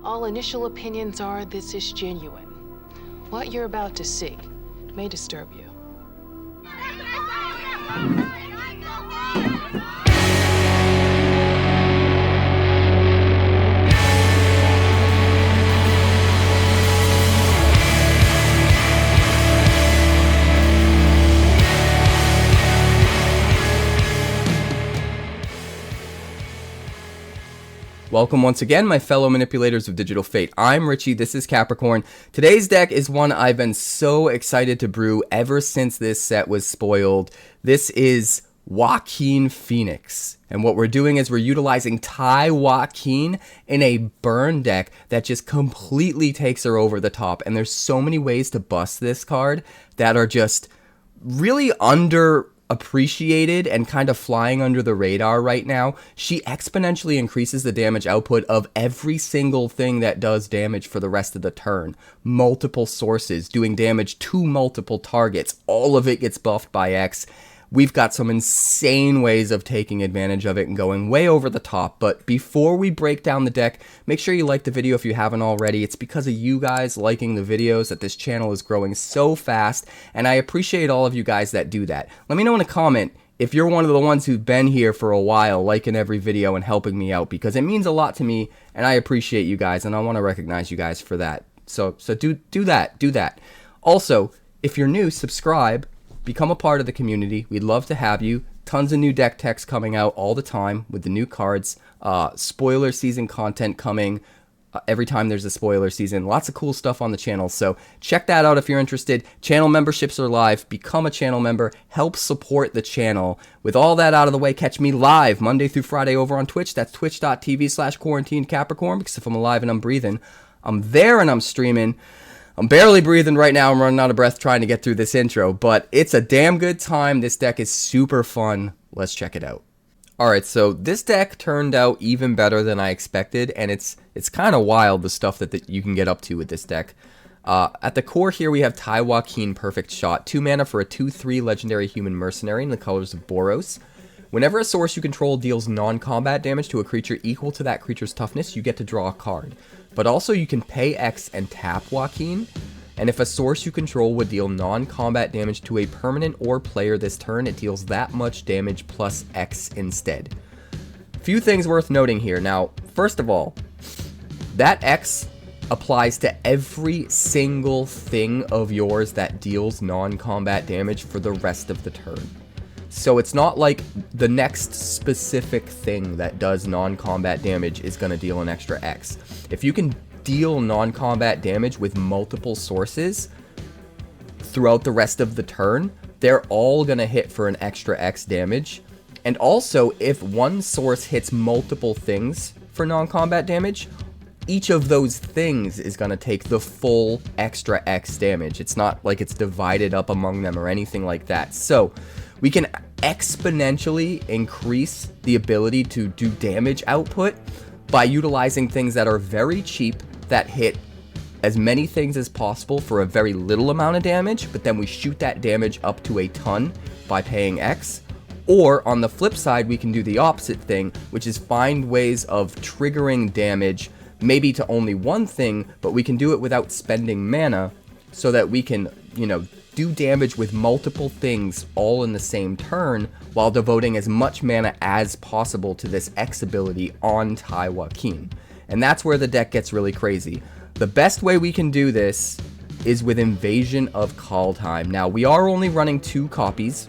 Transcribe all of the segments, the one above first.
All initial opinions are this is genuine. What you're about to see may disturb you. Welcome once again, my fellow manipulators of Digital Fate. I'm Richie, this is Capricorn. Today's deck is one I've been so excited to brew ever since this set was spoiled. This is Wakeen Phoenix. And what we're doing is we're utilizing Taii Wakeen in a burn deck that just completely takes her over the top. And there's so many ways to bust this card that are just really underappreciated and kind of flying under the radar right now. She exponentially increases the damage output of every single thing that does damage for the rest of the turn. Multiple sources doing damage to multiple targets. All of it gets buffed by X. We've got some insane ways of taking advantage of it and going way over the top. But before we break down the deck, make sure you like the video if you haven't already. It's because of you guys liking the videos that this channel is growing so fast. And I appreciate all of you guys that do that. Let me know in a comment if you're one of the ones who've been here for a while, liking every video and helping me out. Because it means a lot to me and I appreciate you guys. And I want to recognize you guys for that. So do that. Also, if you're new, subscribe. Become a part of the community. We'd love to have you. Tons of new deck techs coming out all the time with the new cards. Spoiler season content coming every time there's a spoiler season. Lots of cool stuff on the channel. So check that out if you're interested. Channel memberships are live. Become a channel member. Help support the channel. With all that out of the way, catch me live Monday through Friday over on Twitch. That's twitch.tv/quarantinecapricorn, because if I'm alive and I'm breathing, I'm there and I'm streaming. I'm barely breathing right now. I'm running out of breath trying to get through this intro, but it's a damn good time. This deck is super fun. Let's check it out. Alright, so this deck turned out even better than I expected, and it's kind of wild, the stuff that you can get up to with this deck. At the core here, we have Taii Wakeen Perfect Shot. 2 mana for a 2/3 legendary human mercenary in the colors of Boros. Whenever a source you control deals non-combat damage to a creature equal to that creature's toughness, you get to draw a card. But also you can pay X and tap Wakeen, and if a source you control would deal non-combat damage to a permanent or player this turn, it deals that much damage plus X instead. Few things worth noting here. Now, first of all, that X applies to every single thing of yours that deals non-combat damage for the rest of the turn. So it's not like the next specific thing that does non-combat damage is going to deal an extra X. If you can deal non-combat damage with multiple sources throughout the rest of the turn, they're all going to hit for an extra X damage. And also, if one source hits multiple things for non-combat damage, each of those things is going to take the full extra X damage. It's not like it's divided up among them or anything like that. So we can exponentially increase the ability to do damage output by utilizing things that are very cheap, that hit as many things as possible for a very little amount of damage, but then we shoot that damage up to a ton by paying X. Or on the flip side, we can do the opposite thing, which is find ways of triggering damage, maybe to only one thing, but we can do it without spending mana, so that we can, do damage with multiple things all in the same turn while devoting as much mana as possible to this X ability on Taii Wakeen. And that's where the deck gets really crazy. The best way we can do this is with Invasion of Kaldheim. Now, we are only running 2 copies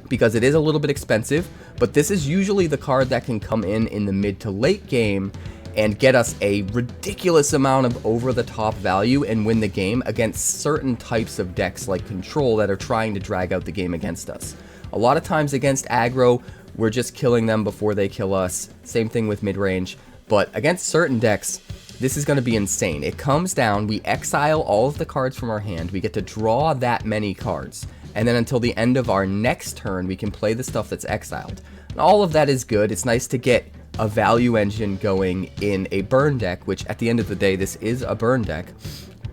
because it is a little bit expensive, but this is usually the card that can come in the mid to late game and get us a ridiculous amount of over-the-top value and win the game against certain types of decks like Control that are trying to drag out the game against us. A lot of times against aggro, we're just killing them before they kill us. Same thing with mid-range. But against certain decks, this is going to be insane. It comes down, we exile all of the cards from our hand, we get to draw that many cards, and then until the end of our next turn, we can play the stuff that's exiled. And all of that is good. It's nice to get a value engine going in a burn deck, which at the end of the day, this is a burn deck.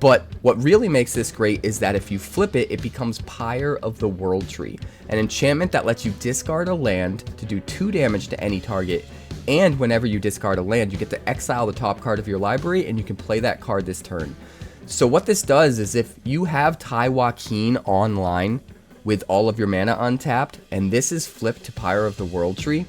But what really makes this great is that if you flip it, it becomes Pyre of the World Tree, an enchantment that lets you discard a land to do 2 damage to any target, And whenever you discard a land, you get to exile the top card of your library, and you can play that card this turn. So what this does is if you have Wakeen online with all of your mana untapped, and this is flipped to Pyre of the World Tree,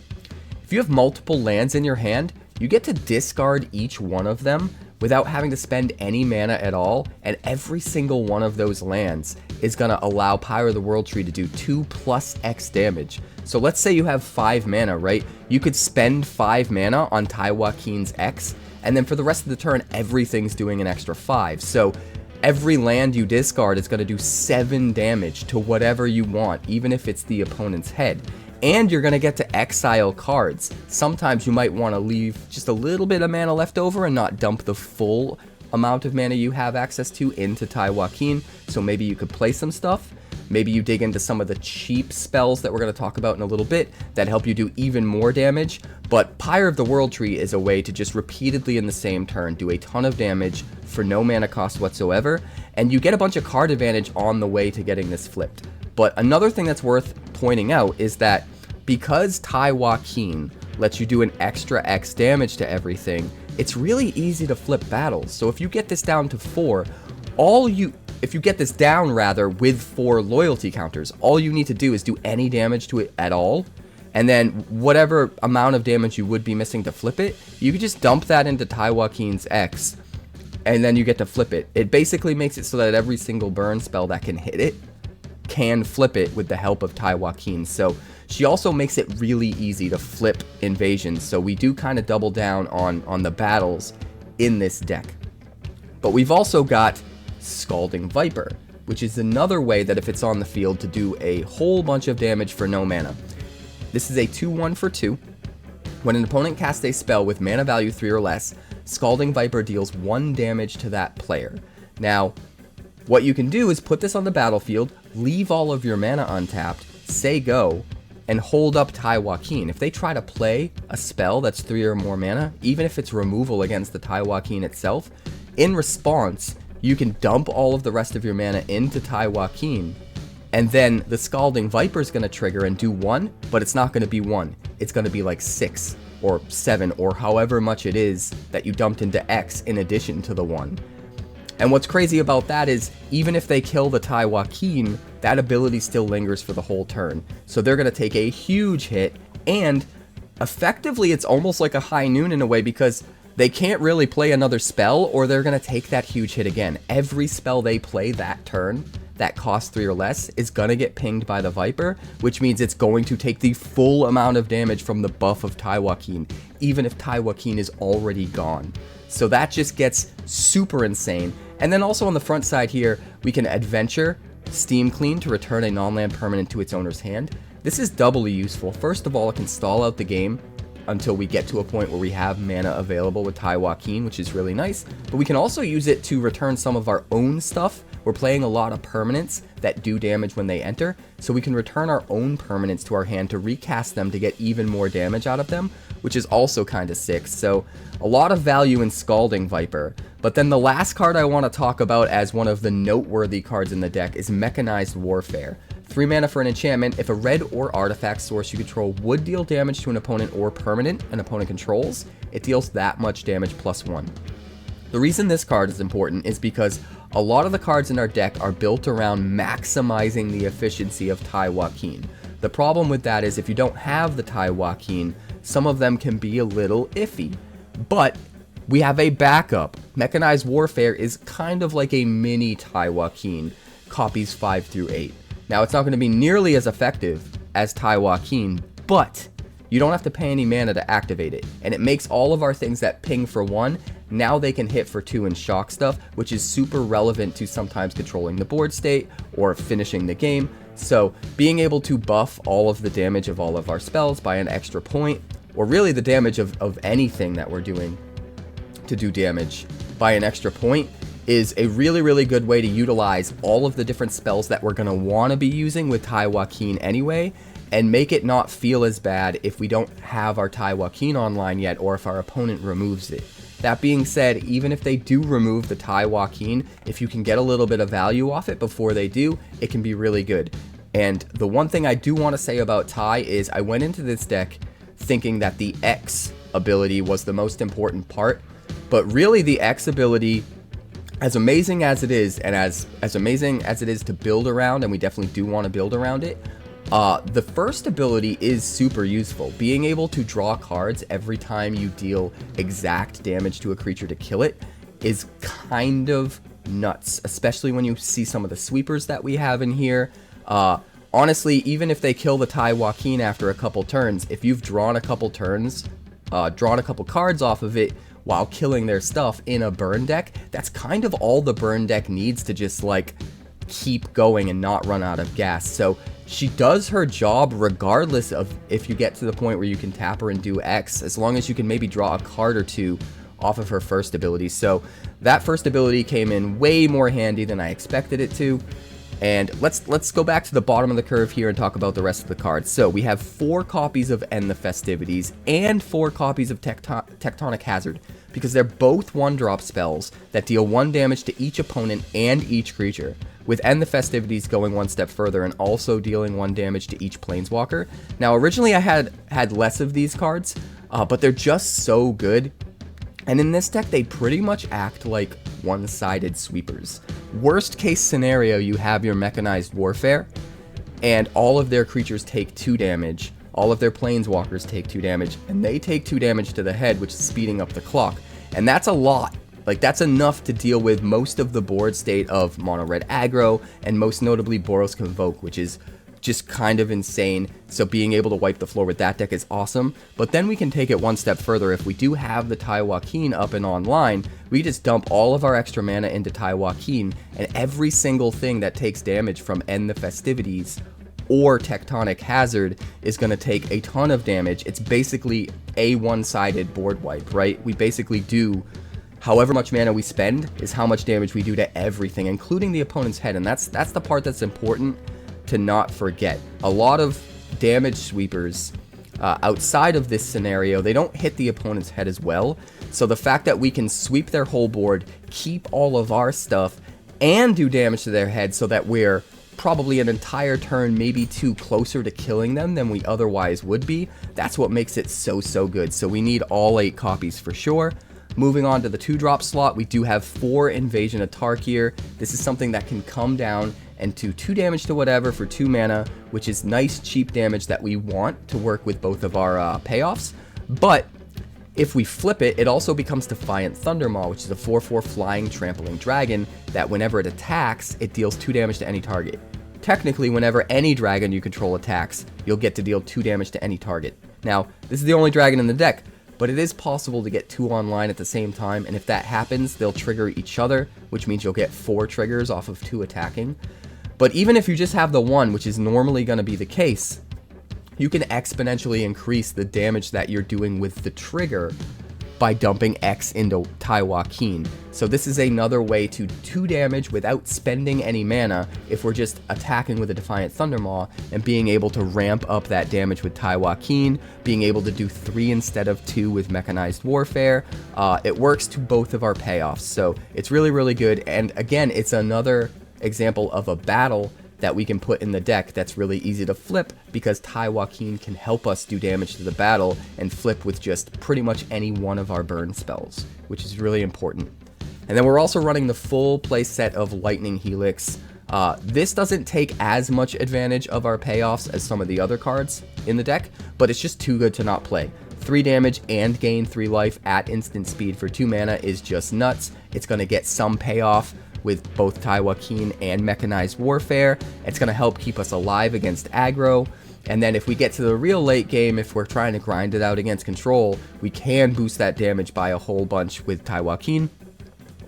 if you have multiple lands in your hand, you get to discard each one of them without having to spend any mana at all, and every single one of those lands is going to allow Pyre of the World Tree to do 2+X damage. So let's say you have 5 mana, right? You could spend 5 mana on Wakeen's X, and then for the rest of the turn, everything's doing an extra 5. So every land you discard is going to do 7 damage to whatever you want, even if it's the opponent's head. And you're going to get to exile cards. Sometimes you might want to leave just a little bit of mana left over and not dump the full amount of mana you have access to into Wakeen. So maybe you could play some stuff. Maybe you dig into some of the cheap spells that we're going to talk about in a little bit that help you do even more damage. But Pyre of the World Tree is a way to just repeatedly in the same turn do a ton of damage for no mana cost whatsoever. And you get a bunch of card advantage on the way to getting this flipped. But another thing that's worth pointing out is that because Wakeen lets you do an extra X damage to everything, it's really easy to flip battles. So if you get this down to 4, if you get this down rather with 4 loyalty counters, all you need to do is do any damage to it at all, and then whatever amount of damage you would be missing to flip it, you could just dump that into Wakeen's X, and then you get to flip it. It basically makes it so that every single burn spell that can hit it can flip it with the help of Wakeen. So she also makes it really easy to flip invasions, so we do kind of double down on the battles in this deck. But we've also got Scalding Viper, which is another way that if it's on the field to do a whole bunch of damage for no mana. This is a 2/1 for 2. When an opponent casts a spell with mana value 3 or less, Scalding Viper deals 1 damage to that player. Now, what you can do is put this on the battlefield, leave all of your mana untapped, say go, and hold up Wakeen. If they try to play a spell that's 3 or more mana, even if it's removal against the Wakeen itself, in response, you can dump all of the rest of your mana into Wakeen, and then the Scalding Viper is going to trigger and do 1, but it's not going to be 1. It's going to be like 6 or 7 or however much it is that you dumped into X in addition to the 1. And what's crazy about that is, even if they kill the Wakeen, that ability still lingers for the whole turn. So they're going to take a huge hit, and effectively it's almost like a high noon in a way, because they can't really play another spell or they're going to take that huge hit again. Every spell they play that turn that costs 3 or less is going to get pinged by the Viper, which means it's going to take the full amount of damage from the buff of Wakeen, even if Wakeen is already gone. So that just gets super insane. And then also on the front side here, we can adventure Steam Clean to return a non-land permanent to its owner's hand. This is doubly useful. First of all, it can stall out the game until we get to a point where we have mana available with Wakeen, which is really nice. But we can also use it to return some of our own stuff. We're playing a lot of permanents that do damage when they enter, so we can return our own permanents to our hand to recast them to get even more damage out of them, which is also kind of sick. So a lot of value in Scalding Viper. But then the last card I want to talk about as one of the noteworthy cards in the deck is Mechanized Warfare. 3 mana for an enchantment. If a red or artifact source you control would deal damage to an opponent or permanent an opponent controls, it deals that much damage +1. The reason this card is important is because a lot of the cards in our deck are built around maximizing the efficiency of Wakeen. The problem with that is if you don't have the Wakeen, some of them can be a little iffy. But we have a backup. Mechanized Warfare is kind of like a mini Wakeen, copies 5 through 8. Now, it's not going to be nearly as effective as Wakeen, but you don't have to pay any mana to activate it. And it makes all of our things that ping for 1, now they can hit for 2 and shock stuff, which is super relevant to sometimes controlling the board state or finishing the game. So being able to buff all of the damage of all of our spells by an extra point, or really the damage of anything that we're doing to do damage by an extra point, is a really, really good way to utilize all of the different spells that we're going to want to be using with Wakeen anyway, and make it not feel as bad if we don't have our Wakeen online yet, or if our opponent removes it. That being said, even if they do remove the Wakeen, if you can get a little bit of value off it before they do, it can be really good. And the one thing I do want to say about Taii is I went into this deck thinking that the X ability was the most important part. But really the X ability, as amazing as it is, and as amazing as it is to build around, and we definitely do want to build around it, the first ability is super useful. Being able to draw cards every time you deal exact damage to a creature to kill it is kind of nuts, especially when you see some of the sweepers that we have in here. Honestly, even if they kill the Wakeen after a couple turns, if you've drawn a couple turns, drawn a couple cards off of it while killing their stuff in a burn deck, that's kind of all the burn deck needs to just like keep going and not run out of gas. So she does her job regardless of if you get to the point where you can tap her and do X, as long as you can maybe draw a card or two off of her first ability. So that first ability came in way more handy than I expected it to. And let's go back to the bottom of the curve here and talk about the rest of the cards. So we have 4 copies of End the Festivities and 4 copies of Tectonic Hazard, because they're both 1-drop spells that deal 1 damage to each opponent and each creature, with End the Festivities going 1 step further and also dealing 1 damage to each planeswalker. Now originally I had less of these cards, but they're just so good. And in this deck, they pretty much act like one-sided sweepers. Worst case scenario, you have your Mechanized Warfare, and all of their creatures take 2 damage, all of their planeswalkers take 2 damage, and they take 2 damage to the head, which is speeding up the clock. And that's a lot. Like, that's enough to deal with most of the board state of mono red aggro, and most notably Boros Convoke, which is just kind of insane. So being able to wipe the floor with that deck is awesome. But then we can take it 1 step further. If we do have the Wakeen up and online, we just dump all of our extra mana into Wakeen, and every single thing that takes damage from End the Festivities or Tectonic Hazard is going to take a ton of damage. It's basically a one-sided board wipe, right? We basically do however much mana we spend is how much damage we do to everything, including the opponent's head. And that's the part that's important to not forget. A lot of damage sweepers outside of this scenario, they don't hit the opponent's head as well. So the fact that we can sweep their whole board, keep all of our stuff, and do damage to their head so that we're probably an entire turn, maybe 2 closer to killing them than we otherwise would be, that's what makes it so good. So we need all 8 copies for sure. Moving on to the 2-drop slot, we do have 4 Invasion of Tarkir. This is something that can come down and do 2 damage to whatever for 2 mana, which is nice cheap damage that we want to work with both of our payoffs. But if we flip it, it also becomes Defiant Thundermaw, which is a 4/4 flying trampling dragon that whenever it attacks, it deals 2 damage to any target. Technically, whenever any dragon you control attacks, you'll get to deal 2 damage to any target. Now, this is the only dragon in the deck, but it is possible to get 2 online at the same time, and if that happens, they'll trigger each other, which means you'll get 4 triggers off of 2 attacking. But even if you just have the 1, which is normally going to be the case, you can exponentially increase the damage that you're doing with the trigger by dumping X into Wakeen. So this is another way to 2 damage without spending any mana if we're just attacking with a Defiant Thundermaw and being able to ramp up that damage with Wakeen, being able to do 3 instead of 2 with Mechanized Warfare. It works to both of our payoffs, so it's really good. And again, it's another example of a battle that we can put in the deck that's really easy to flip, because Wakeen can help us do damage to the battle and flip with just pretty much any one of our burn spells, which is really important. And then we're also running the full play set of Lightning Helix. This doesn't take as much advantage of our payoffs as some of the other cards in the deck, but it's just too good to not play. 3 damage and gain 3 life at instant speed for 2 mana is just nuts. It's going to get some payoff with both Wakeen and Mechanized Warfare. It's going to help keep us alive against aggro. And then if we get to the real late game, if we're trying to grind it out against control, we can boost that damage by a whole bunch with Wakeen.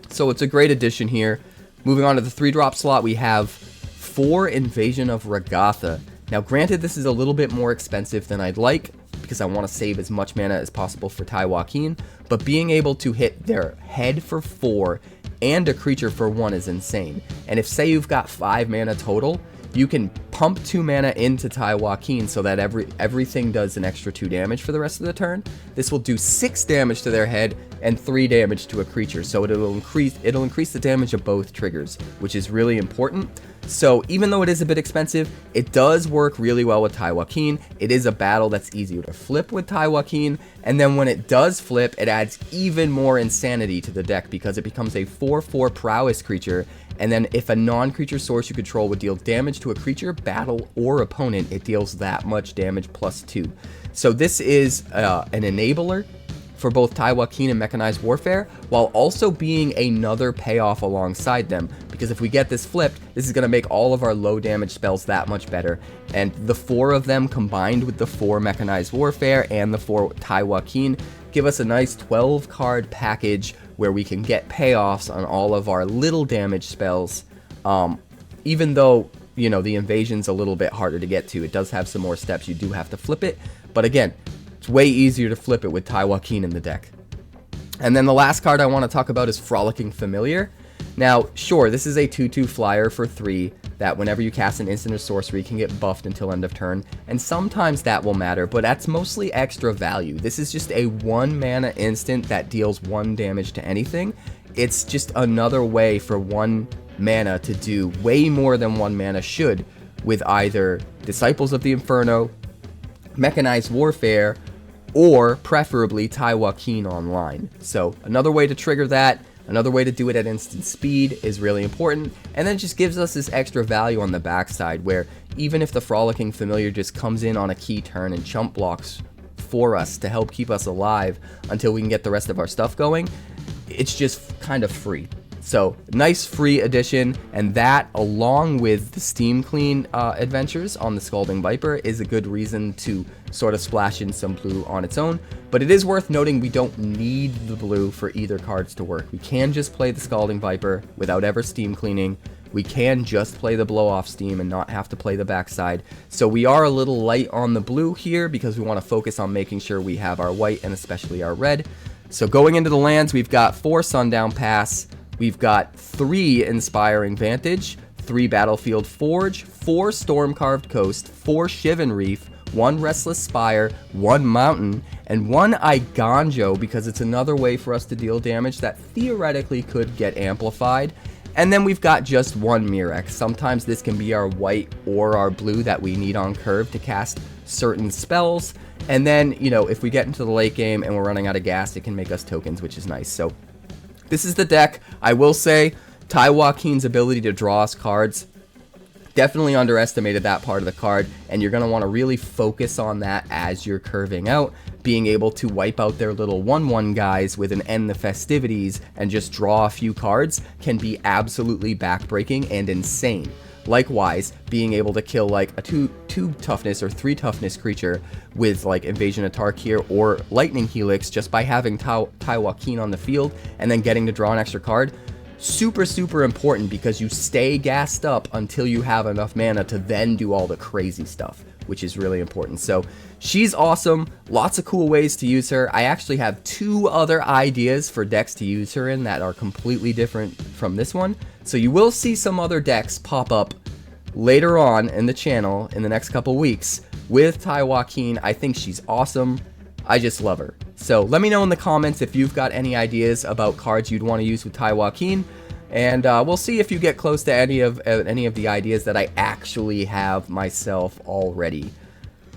So it's a great addition here. Moving on to the 3-drop slot, we have 4 Invasion of Regatha. Now granted, this is a little bit more expensive than I'd like, because I want to save as much mana as possible for Wakeen, but being able to hit their head for 4 and a creature for 1 is insane. And if, say, you've got 5 mana total, you can pump 2 mana into Wakeen so that everything does an extra 2 damage for the rest of the turn. This will do 6 damage to their head and 3 damage to a creature. So it'll increase the damage of both triggers, which is really important. So even though it is a bit expensive, it does work really well with Wakeen. It is a battle that's easier to flip with Wakeen, and then when it does flip, it adds even more insanity to the deck because it becomes a 4/4 prowess creature, and then if a non-creature source you control would deal damage to a creature, battle, or opponent, it deals that much damage +2. So this is an enabler for both Wakeen and Mechanized Warfare, while also being another payoff alongside them, because if we get this flipped, this is going to make all of our low damage spells that much better, and the 4 of them combined with the 4 Mechanized Warfare and the 4 Wakeen give us a nice 12 card package where we can get payoffs on all of our little damage spells. Even though, you know, the invasion's a little bit harder to get to, it does have some more steps, you do have to flip it, but again, it's way easier to flip it with Wakeen in the deck. And then the last card I want to talk about is Frolicking Familiar. Now, sure, this is a 2/2 flyer for 3 that whenever you cast an instant or sorcery can get buffed until end of turn, and sometimes that will matter, but that's mostly extra value. This is just a 1 mana instant that deals 1 damage to anything. It's just another way for 1 mana to do way more than 1 mana should with either Disciples of the Inferno, Mechanized Warfare, or preferably Wakeen online. So another way to trigger that, another way to do it at instant speed is really important, and then it just gives us this extra value on the backside where even if the Frolicking Familiar just comes in on a key turn and chump blocks for us to help keep us alive until we can get the rest of our stuff going, it's just kind of free. So nice free addition, and that along with the Steam Clean adventures on the Scalding Viper is a good reason to sort of splash in some blue on its own. But it is worth noting we don't need the blue for either cards to work. We can just play the Scalding Viper without ever Steam Cleaning. We can just play the Blow Off Steam and not have to play the backside. So we are a little light on the blue here because we want to focus on making sure we have our white and especially our red. So going into the lands, we've got 4 Sundown Pass, we've got 3 Inspiring Vantage, 3 Battlefield Forge, 4 Stormcarved Coast, 4 Shivan Reef, 1 Restless Spire, 1 Mountain, and 1 𝐼𝐀𝐄 because it's another way for us to deal damage that theoretically could get amplified. And then we've got just 1 Mirek. Sometimes this can be our white or our blue that we need on curve to cast certain spells. And then, you know, if we get into the late game and we're running out of gas, it can make us tokens, which is nice. So this is the deck. I will say Wakeen's ability to draw us cards, definitely underestimated that part of the card, and you're going to want to really focus on that as you're curving out. Being able to wipe out their little 1/1 guys with an End the Festivities and just draw a few cards can be absolutely backbreaking and insane. Likewise, being able to kill like a 2 toughness or 3 toughness creature with like Invasion of Tarkir or Lightning Helix just by having Wakeen on the field and then getting to draw an extra card, super important because you stay gassed up until you have enough mana to then do all the crazy stuff, which is really important. So she's awesome, lots of cool ways to use her. I actually have 2 other ideas for decks to use her in that are completely different from this one. So you will see some other decks pop up later on in the channel in the next couple weeks with Wakeen. I think she's awesome. I just love her. So let me know in the comments if you've got any ideas about cards you'd want to use with Wakeen, and we'll see if you get close to any of the ideas that I actually have myself already.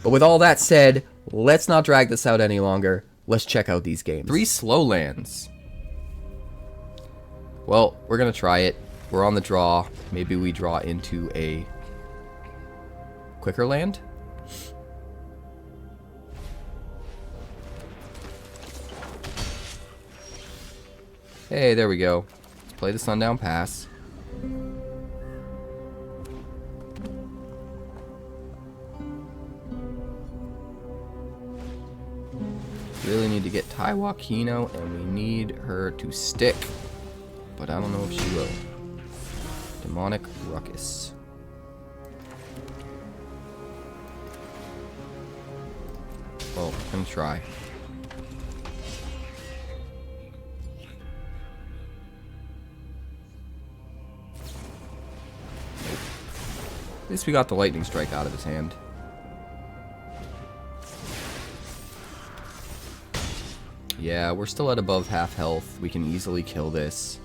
But with all that said, let's not drag this out any longer. Let's check out these games. 3 slow lands. Well, we're gonna try it. We're on the draw. Maybe we draw into a quicker land. Hey, there we go. Let's play the Sundown Pass. Really need to get Wakeen, and we need her to stick. But I don't know if she will. Demonic Ruckus. Well, I'm gonna try. At least we got the lightning strike out of his hand. Yeah, we're still at above half health. We can easily kill this.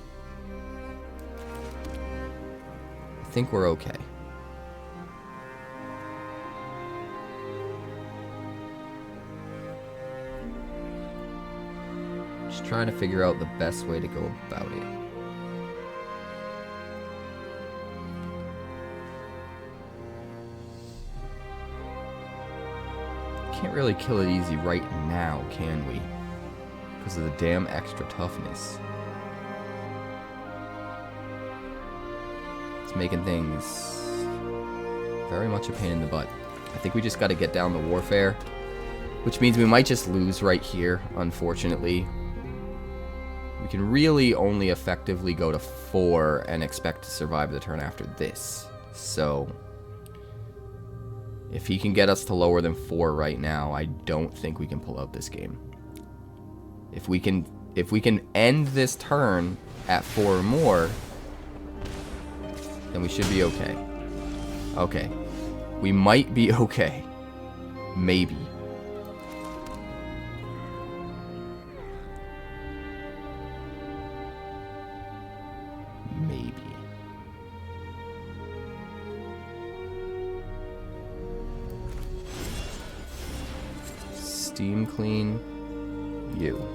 I think we're okay. Just trying to figure out the best way to go about it. Can't really kill it easy right now, can we? Because of the damn extra toughness. It's making things very much a pain in the butt. I think we just got to get down the warfare, which means we might just lose right here, unfortunately. We can really only effectively go to 4 and expect to survive the turn after this. So if he can get us to lower than 4 right now, I don't think we can pull out this game. If we can end this turn at 4 or more, then we should be okay. Okay. We might be okay. Maybe. Maybe. Steam clean you.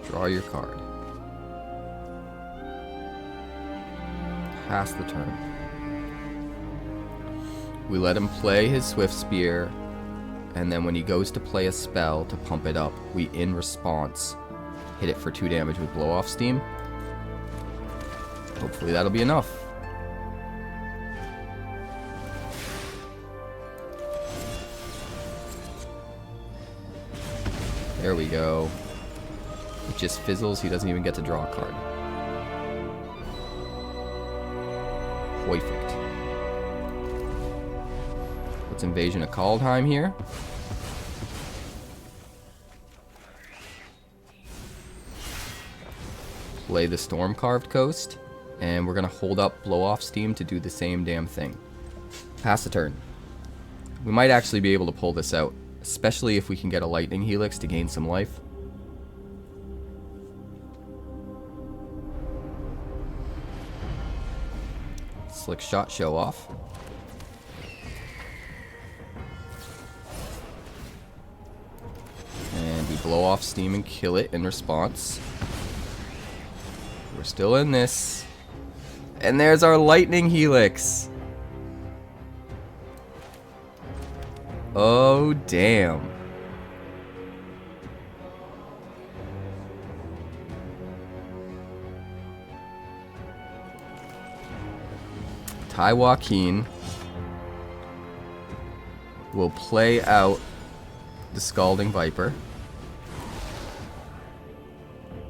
Draw your card. Pass the turn. We let him play his Swift Spear, and then when he goes to play a spell to pump it up, we, in response, hit it for 2 damage with Blow Off Steam. Hopefully that'll be enough. There we go. It just fizzles, he doesn't even get to draw a card. Perfect. Let's Invasion of Kaldheim here. Play the Stormcarved Coast, and we're gonna hold up Blow Off Steam to do the same damn thing. Pass the turn. We might actually be able to pull this out, especially if we can get a Lightning Helix to gain some life. Slick shot, show off. And we blow off steam and kill it in response. We're still in this. And there's our Lightning Helix. Oh, damn. Taii Wakeen will play out the Scalding Viper.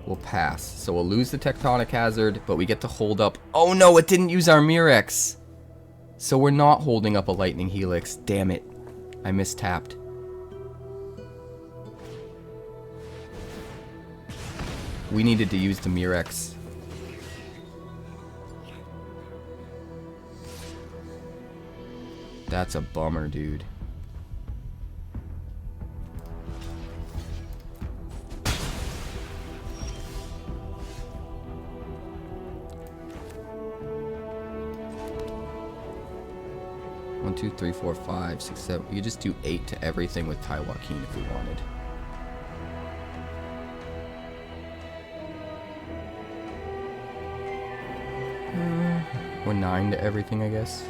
We'll pass. So we'll lose the Tectonic Hazard, but we get to hold up. Oh no, it didn't use our 𝑃𝑒𝑟𝑟. So we're not holding up a Lightning Helix. Damn it. I mistapped. We needed to use the 𝑃𝑒𝑟𝑟. That's a bummer, dude. One, two, three, four, five, six, seven. We could just do 8 to everything with Taii Wakeen if we wanted. Or 9 to everything, I guess.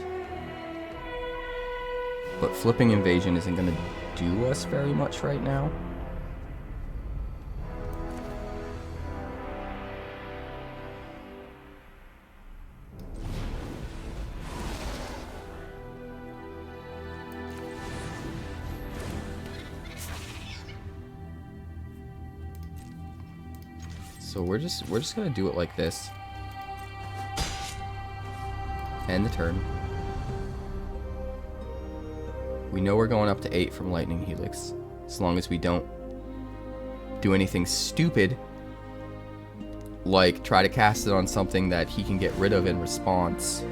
But flipping Invasion isn't going to do us very much right now. So we're just going to do it like this. End the turn. We know we're going up to 8 from Lightning Helix, as long as we don't do anything stupid, like try to cast it on something that he can get rid of in response.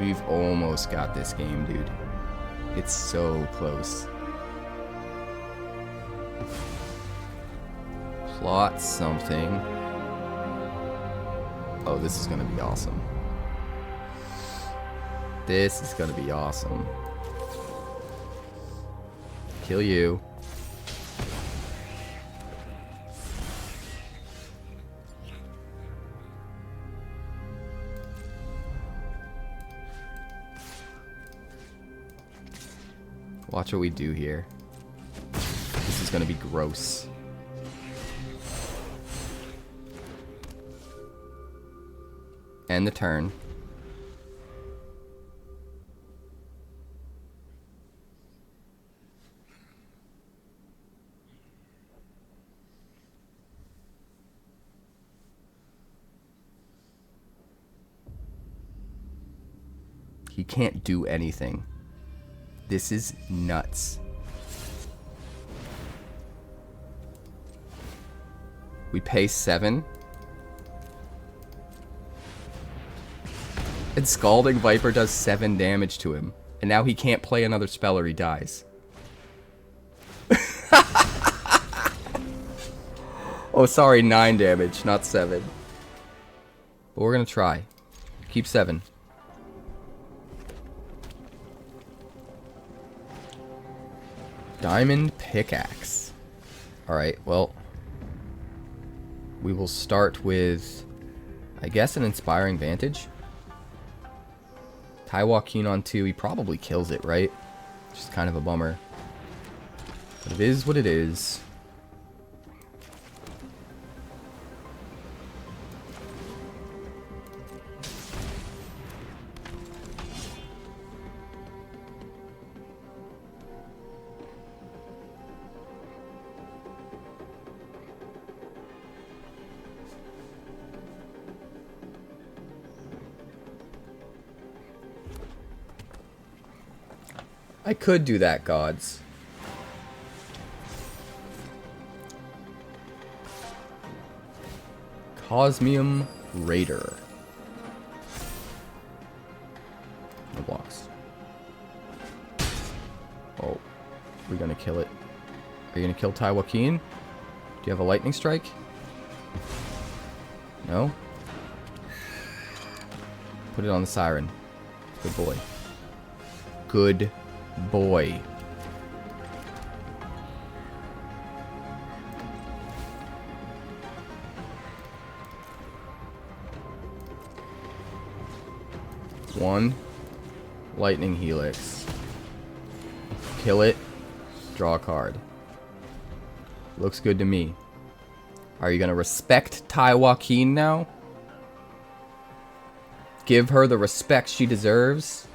We've almost got this game, dude. It's so close. Plot something. Oh, this is gonna be awesome. This is gonna be awesome. Kill you. Watch what we do here. This is gonna be gross. End the turn. He can't do anything. This is nuts. We pay 7. And Scalding Viper does 7 damage to him. And now he can't play another spell or he dies. Oh, sorry, 9 damage, not 7. But we're gonna try. Keep 7. Diamond pickaxe. Alright, well. We will start with, I guess, an Inspiring Vantage. Wakeen on 2, he probably kills it, right? Just kind of a bummer. But it is what it is. I could do that, gods. Cosmium Raider. No blocks. Oh, we're gonna kill it. Are you gonna kill Wakeen? Do you have a lightning strike? No? Put it on the siren. Good boy. Good boy. One Lightning Helix. Kill it. Draw a card. Looks good to me. Are you gonna respect Wakeen now? Give her the respect she deserves?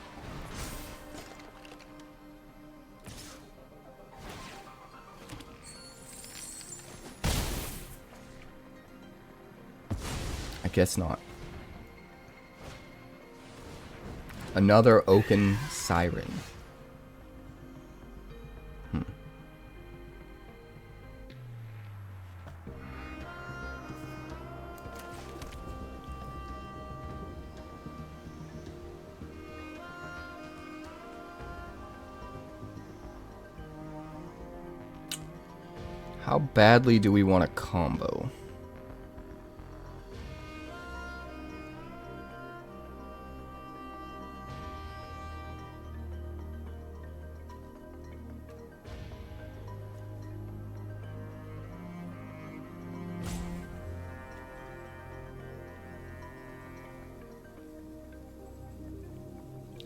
I guess not. Another Oaken Siren. How badly do we want a combo?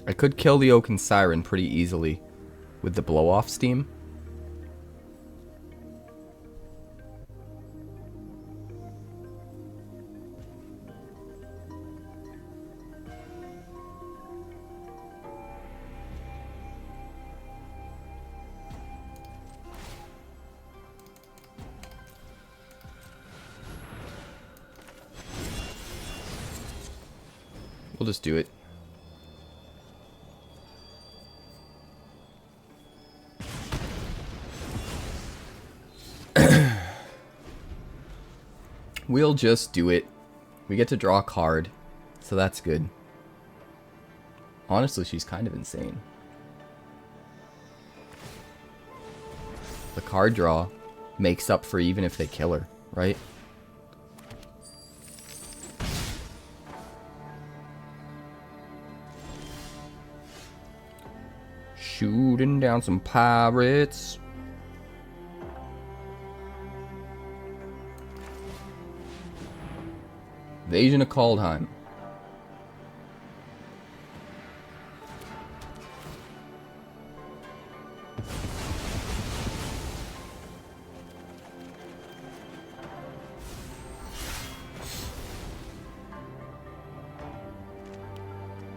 I could kill the Oaken Siren pretty easily with the blow-off steam. We'll just do it. We'll just do it. We get to draw a card, so that's good. Honestly, she's kind of insane. The card draw makes up for even if they kill her, right? Shooting down some pirates. Invasion of Kaldheim.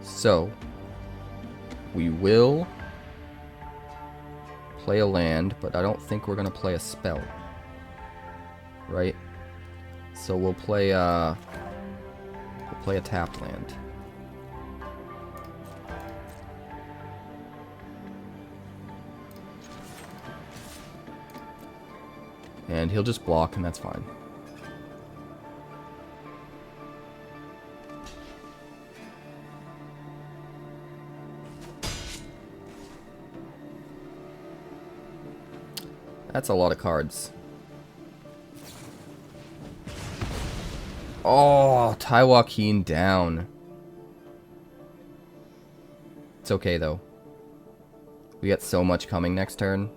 So, we will play a land, but I don't think we're going to play a spell. Right? So we'll play a tapped land. And he'll just block, and that's fine. That's a lot of cards. Oh, Wakeen down. It's okay, though. We got so much coming next turn.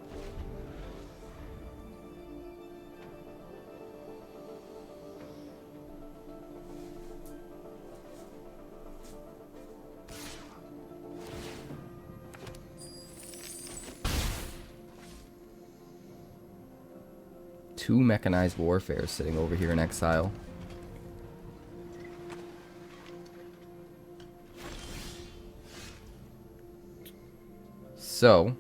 Two Mechanized Warfare sitting over here in exile. So,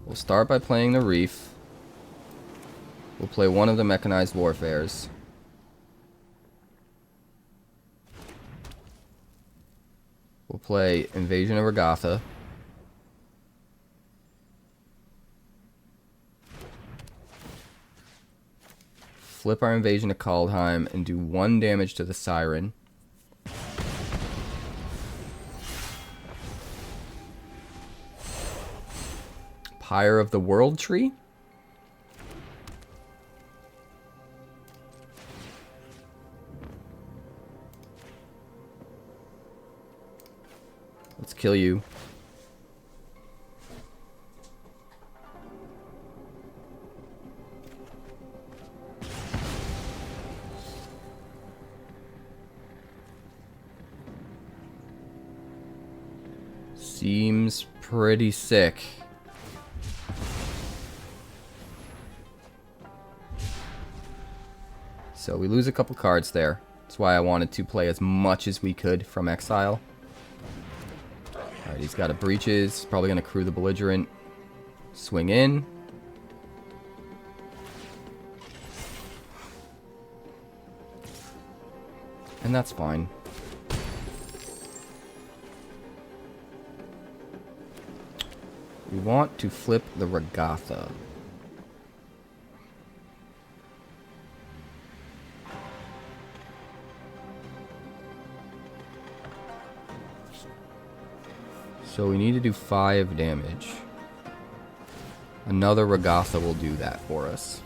we'll start by playing the Reef. We'll play one of the Mechanized Warfares. We'll play Invasion of Regatha. Flip our Invasion of Kaldheim and do 1 damage to the Siren. Pyre of the World Tree. Let's kill you. Seems pretty sick. So we lose a couple cards there. That's why I wanted to play as much as we could from exile. Alright, he's got a Breaches. Probably going to crew the Belligerent. Swing in. And that's fine. We want to flip the Regatha. So we need to do 5 damage. Another Regatha will do that for us.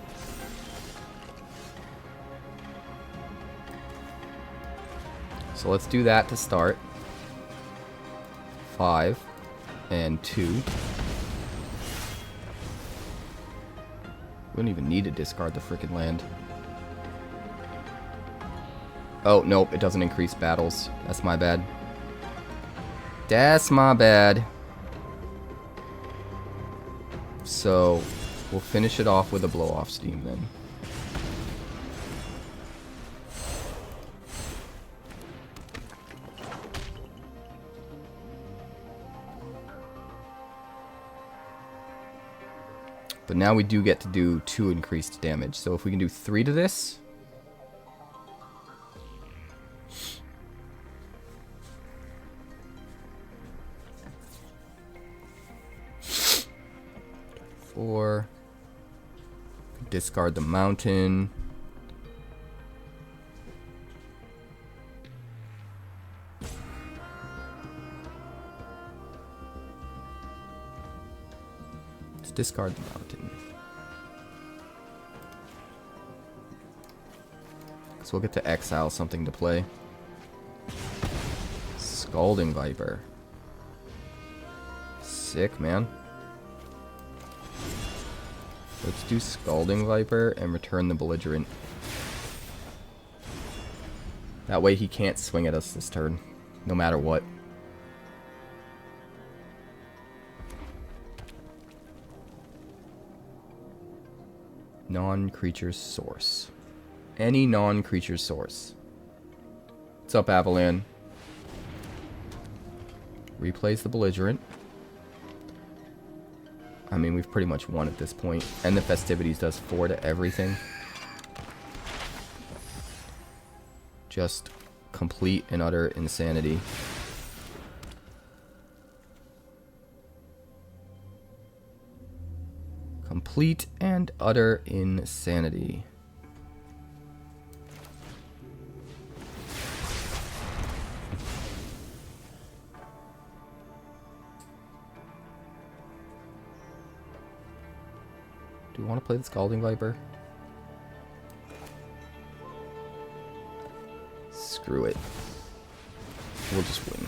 So let's do that to start. 5 and 2. We don't even need to discard the frickin' land. Oh, nope, it doesn't increase battles. That's my bad. That's my bad. So, we'll finish it off with a blow-off steam then. But now we do get to do 2 increased damage. So if we can do 3 to this. Four. Discard the mountain. discard the mountain. So we'll get to exile something to play. Scalding Viper. Sick, man. Let's do Scalding Viper and return the Belligerent. That way he can't swing at us this turn, no matter what. Non-creature source. Any non-creature source. What's up, Avalan? Replays the Belligerent. I mean, we've pretty much won at this point. End the Festivities does 4 to everything. Just complete and utter insanity. Complete and utter insanity. Do you want to play the Scalding Viper? Screw it. We'll just win.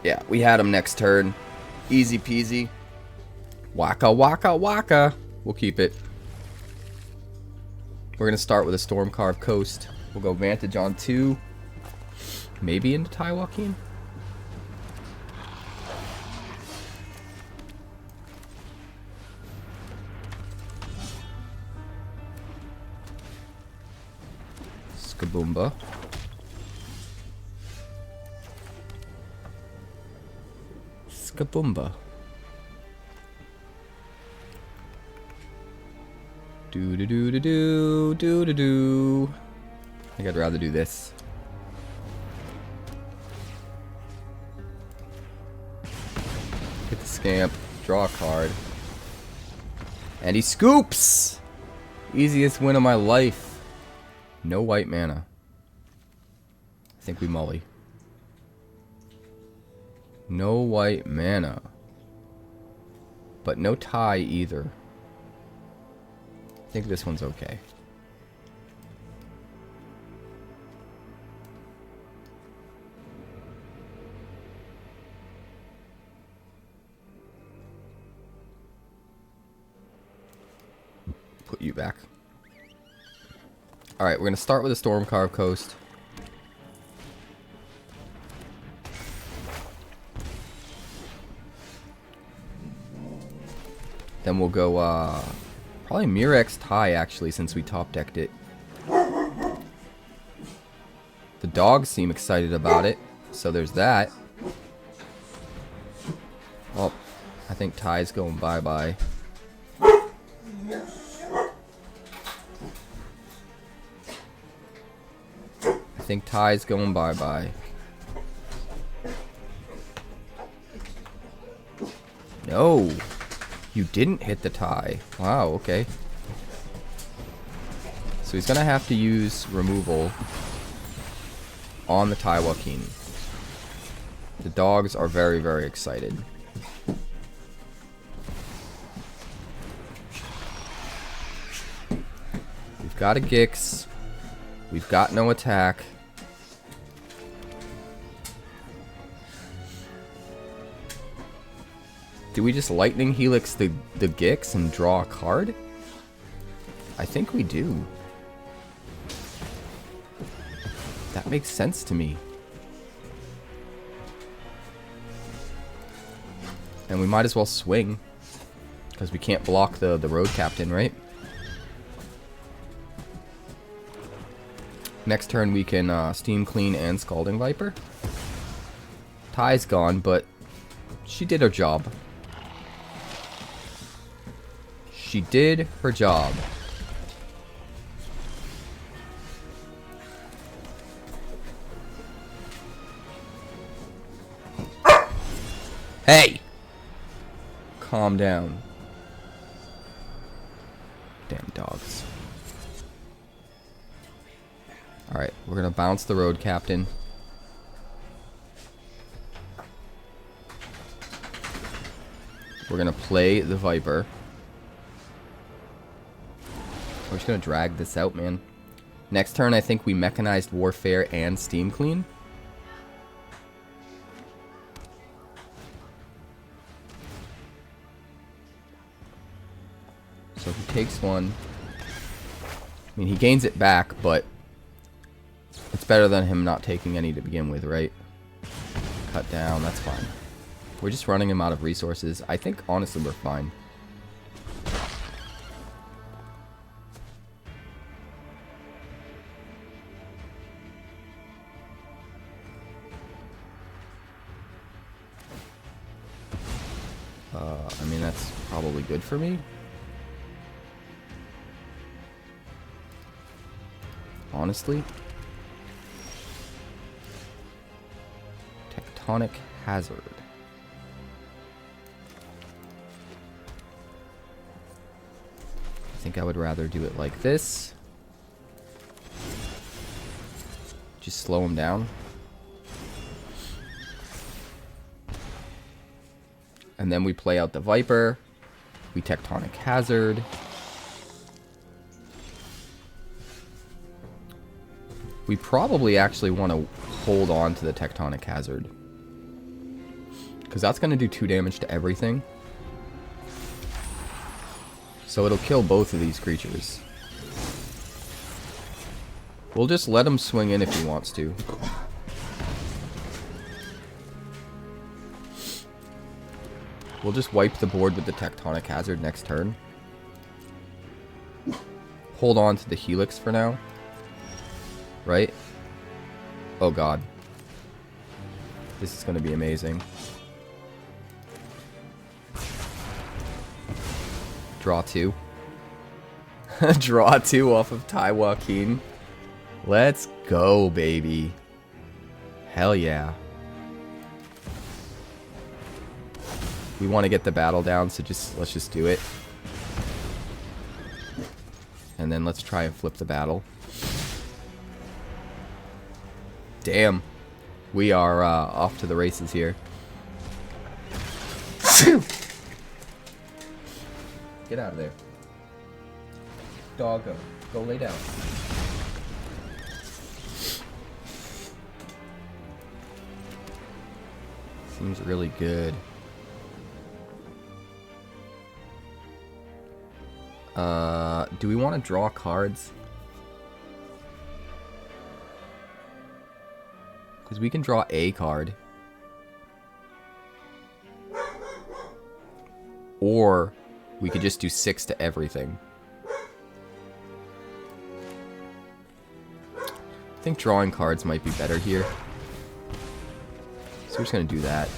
Yeah, we had him next turn. Easy peasy. Waka waka waka. We'll keep it. We're going to start with a Stormcarved Coast. We'll go Vantage on 2. Maybe into Taii Wakeen. Skaboomba. Skaboomba. Do do do do do do do do. I think I'd rather do this. Hit the Scamp, draw a card, and he scoops. Easiest win of my life. No white mana. I think we mully. No white mana, but no Taii either. I think this one's okay. Put you back. Alright, we're going to start with a Stormcarved Coast. Then we'll go, probably Mirrex Taii, actually, since we top decked it. The dogs seem excited about it, so there's that. Oh, I think Taii's going bye-bye. I think Taii's going bye-bye. No! You didn't hit the Taii. Wow, okay. So he's going to have to use removal on the Taii Wakeen. The dogs are very, very excited. We've got a Gix. We've got no attack. Do we just Lightning Helix the Gix and draw a card? I think we do. That makes sense to me. And we might as well swing, because we can't block the road captain, right? Next turn we can Steam Clean and Scalding Viper. Taii's gone, but she did her job. She did her job. Hey! Calm down. Damn dogs. We're gonna bounce the road captain. We're gonna play the Viper. We're just gonna drag this out, man. Next turn, I think we Mechanized Warfare and Steam Clean. So he takes one. I mean, he gains it back, but it's better than him not taking any to begin with, right? Cut down, that's fine. We're just running him out of resources. I think, honestly, we're fine. I mean, that's probably good for me. Honestly. Tectonic Hazard. I think I would rather do it like this. Just slow him down. And then we play out the Viper. We Tectonic Hazard. We probably actually want to hold on to the Tectonic Hazard, because that's going to do 2 damage to everything. So it'll kill both of these creatures. We'll just let him swing in if he wants to. We'll just wipe the board with the Tectonic Hazard next turn. Hold on to the Helix for now. Right? Oh god. This is going to be amazing. Draw 2. Draw 2 off of Taii Wakeen. Let's go, baby. Hell yeah. We want to get the battle down, so let's just do it. And then let's try and flip the battle. Damn. We are off to the races here. Get out of there. Doggo. Go lay down. Seems really good. Do we want to draw cards? Because we can draw a card. Or we could just do 6 to everything. I think drawing cards might be better here. So we're just going to do that.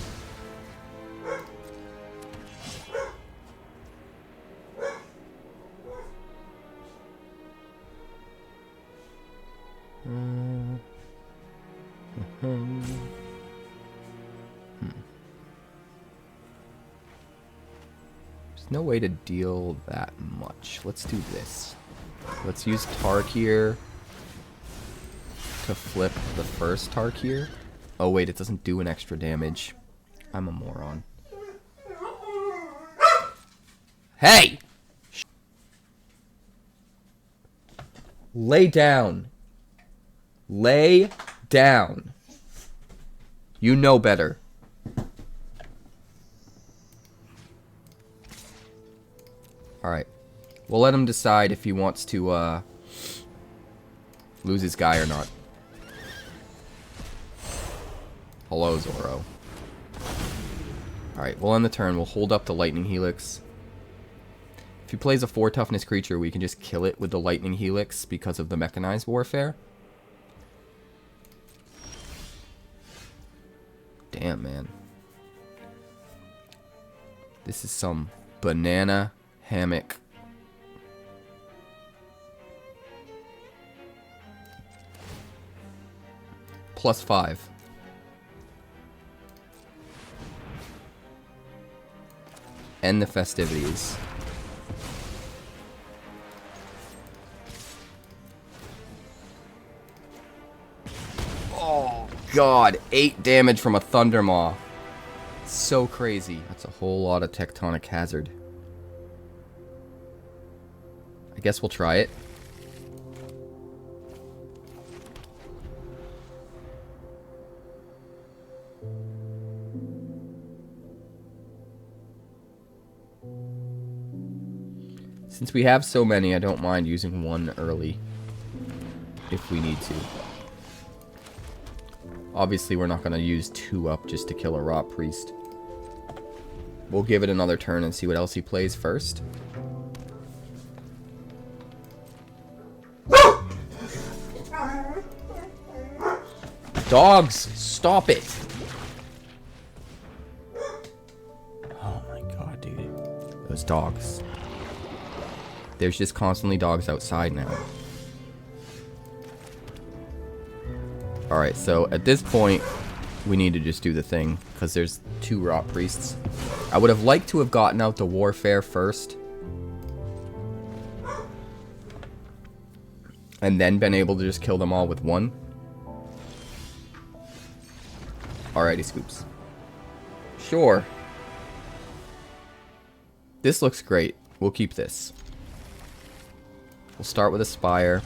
There's no way to deal that much. Let's do this. Let's use Tarkir to flip the first Tarkir. Oh wait, it doesn't do an extra damage. I'm a moron. Hey! Lay down. Lay down. You know better. Alright. We'll let him decide if he wants to lose his guy or not. Hello, Zoro. Alright, we'll end the turn. We'll hold up the Lightning Helix. If he plays a 4 toughness creature, we can just kill it with the Lightning Helix because of the Mechanized Warfare. Damn, man. This is some banana hammock. +5. End the Festivities. god, 8 damage from a Thundermaw. So crazy. That's a whole lot of Tectonic Hazard. I guess we'll try it. Since we have so many, I don't mind using one early if we need to. Obviously, we're not going to use 2 up just to kill a Rot Priest. We'll give it another turn and see what else he plays first. Dogs, stop it! Oh my god, dude. Those dogs. There's just constantly dogs outside now. Alright, so at this point, we need to just do the thing, because there's 2 Rot Priests. I would have liked to have gotten out the Warfare first. And then been able to just kill them all with 1. Alrighty, Scoops. Sure. This looks great. We'll keep this. We'll start with a Spire.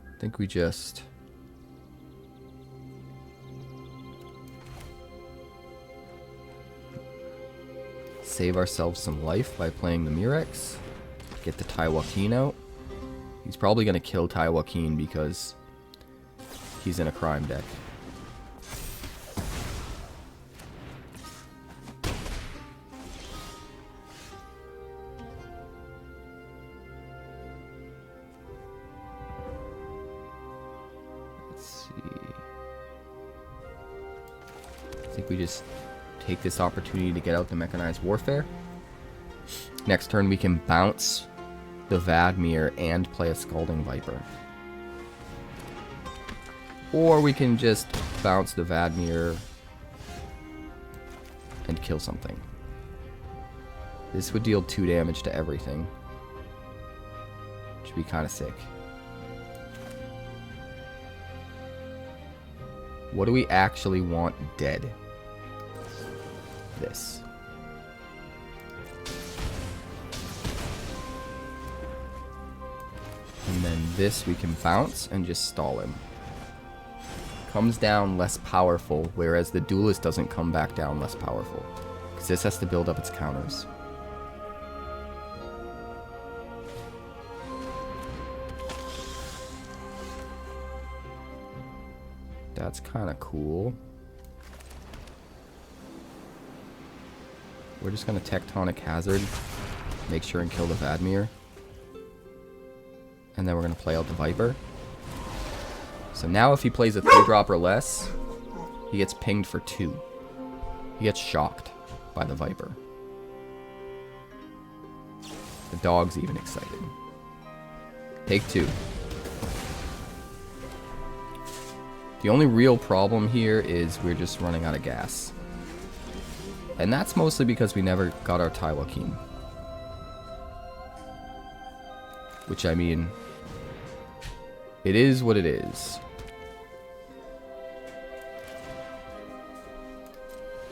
I think we just... save ourselves some life by playing the Murex. Get the Wakeen out. He's probably going to kill Wakeen because he's in a crime deck. Let's see. I think we just take this opportunity to get out the Mechanized Warfare. Next turn we can bounce the 𝑣𝑎𝑑𝑚𝑖R and play a Scalding Viper. Or we can just bounce the 𝑣𝑎𝑑𝑚𝑖R and kill something. This would deal 2 damage to everything. Which would be kind of sick. What do we actually want dead? This. And then this we can bounce and just stall him. Comes down less powerful, whereas the Duelist doesn't come back down less powerful. Because this has to build up its counters. That's kind of cool. We're just going to Tectonic Hazard, make sure and kill the 𝑣𝑎𝑑𝑚𝑖R. And then we're going to play out the Viper. So now if he plays a 3-drop or less, he gets pinged for 2. He gets shocked by the Viper. The dog's even excited. Take 2. The only real problem here is we're just running out of gas. And that's mostly because we never got our Wakeen. Which, I mean, it is what it is.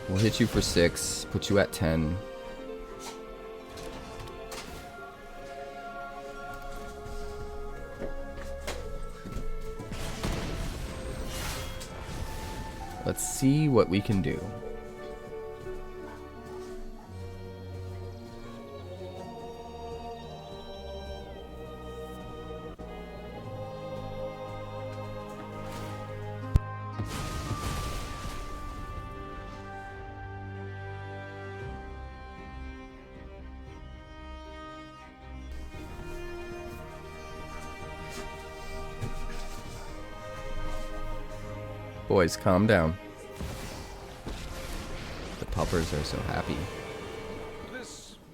We'll hit you for 6, put you at 10. Let's see what we can do. Boys, calm down. The puppers are so happy.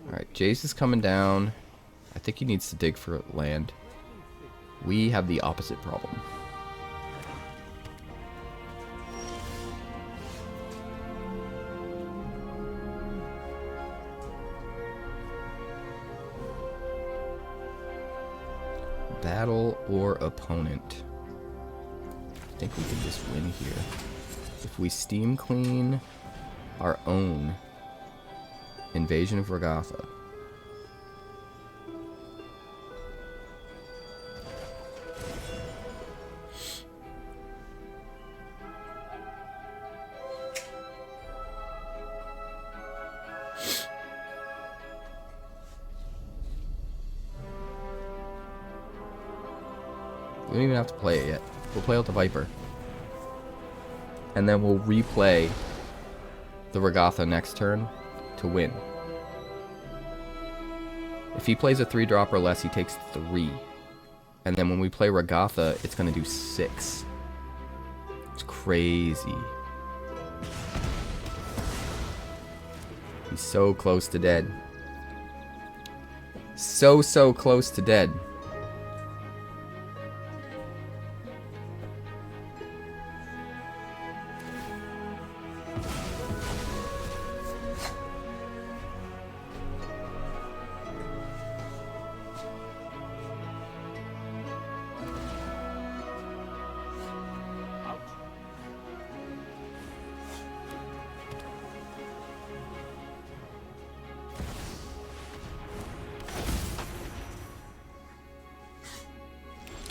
Alright, Jace is coming down. I think he needs to dig for land. We have the opposite problem. Battle or opponent. I think we can just win here. If we steam clean our own Invasion of Regatha. We don't even have to play it yet. We'll play out the Viper. And then we'll replay the Regatha next turn to win. If he plays a 3-drop or less, he takes 3. And then when we play Regatha, it's going to do 6. It's crazy. He's so close to dead. So close to dead.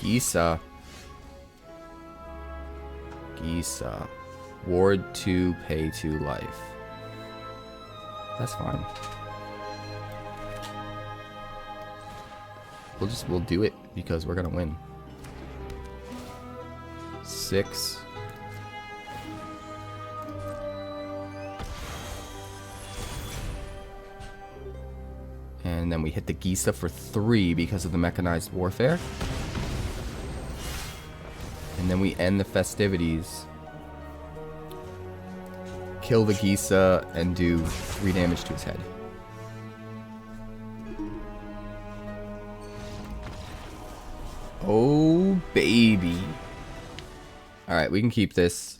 𝐽𝑒𝑠𝑎. Ward 2, pay 2 life. That's fine. We'll do it because we're gonna win. 6. And then we hit the 𝐽𝑒𝑠𝑟 for 3 because of the Mechanized Warfare. And then we end the festivities. Kill the 𝐽𝑒𝑠𝑟 and do 3 damage to his head. Oh, baby. Alright, we can keep this.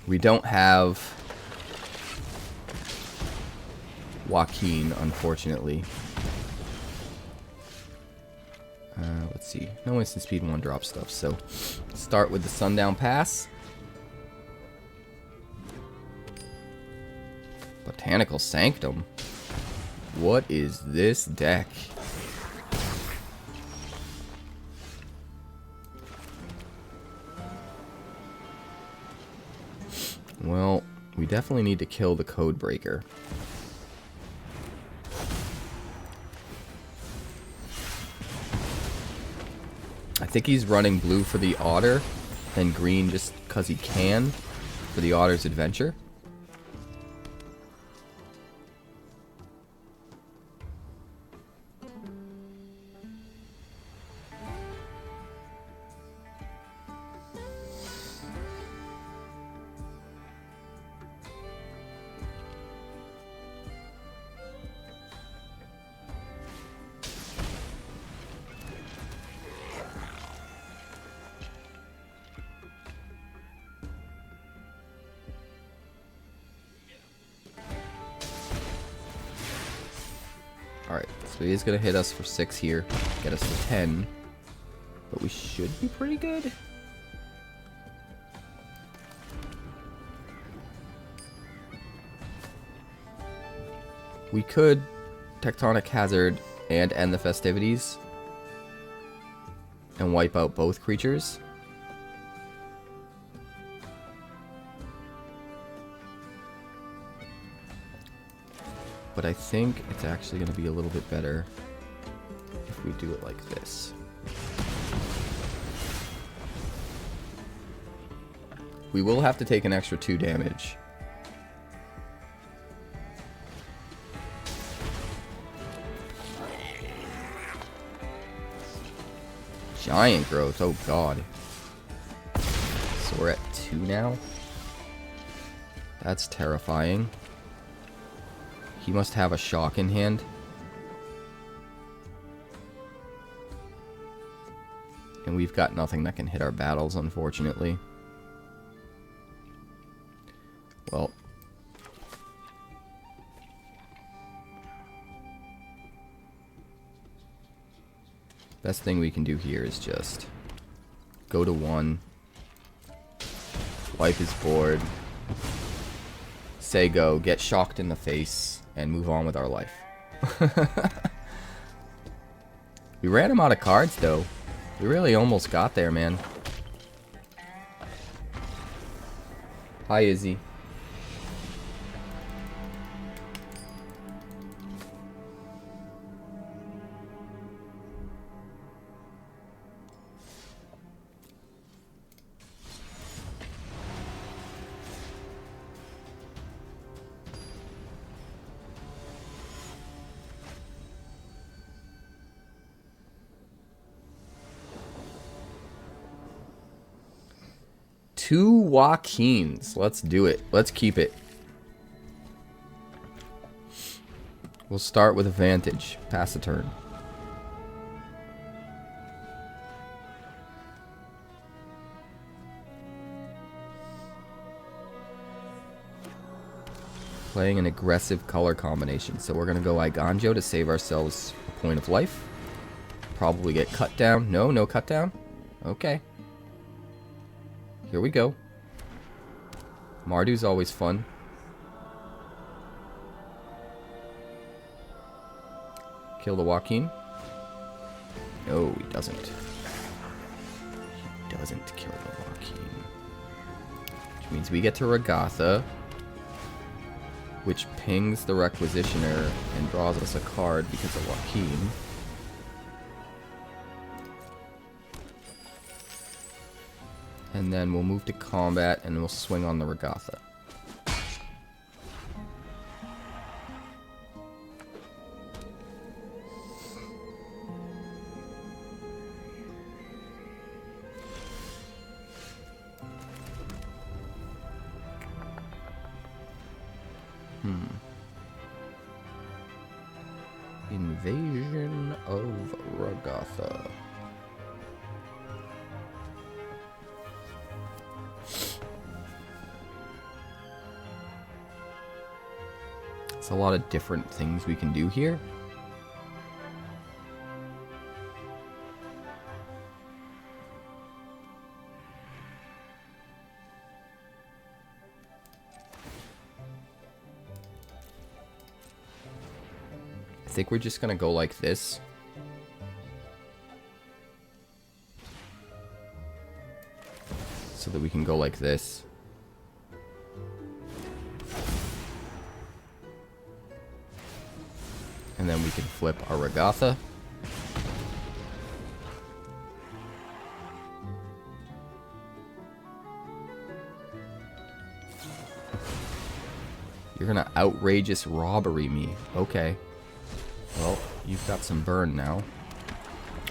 We don't have Wakeen, unfortunately. Let's see. No instant speed 1-drop stuff, so start with the Sundown Pass. Botanical Sanctum. What is this deck? Well, we definitely need to kill the Codebreaker. I think he's running blue for the Otter, and green just because he can for the Otter's adventure. Alright, so he's going to hit us for 6 here, get us to 10, but we should be pretty good. We could Tectonic Hazard and end the festivities and wipe out both creatures. But I think it's actually going to be a little bit better if we do it like this. We will have to take an extra 2 damage. Giant growth, oh god. So we're at 2 now. That's terrifying. He must have a shock in hand. And we've got nothing that can hit our battles, unfortunately. Well. Best thing we can do here is just go to 1, wipe his board, say go, get shocked in the face, and move on with our life. We ran him out of cards, though. We really almost got there, man. Hi, Izzy. Two Wakeens. Let's do it. Let's keep it. We'll start with a Vantage. Pass a turn. Playing an aggressive color combination. So we're going to go 𝐼𝐀𝐊𝐄𝐳 to save ourselves a point of life. Probably get cut down. No cut down? Okay. Here we go. Mardu's always fun. Kill the Wakeen. No, he doesn't. He doesn't kill the Wakeen. Which means we get to Regatha, which pings the Requisitioner and draws us a card because of Wakeen. And then we'll move to combat and we'll swing on the Regatha. Invasion of Regatha. It's a lot of different things we can do here. I think we're just gonna go like this. So that we can go like this. And then we can flip our Regatha. You're gonna outrageous robbery me. Okay. Well, you've got some burn now.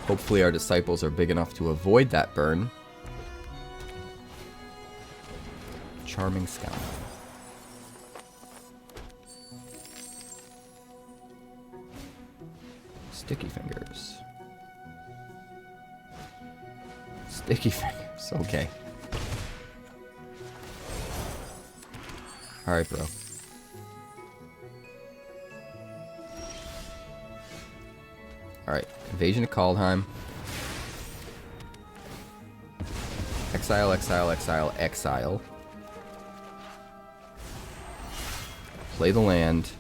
Hopefully our disciples are big enough to avoid that burn. Charming scoundrel. Sticky fingers. Sticky fingers. Okay. Alright, bro. Alright. Invasion of Kaldheim. Exile, exile, exile, exile. Play the land.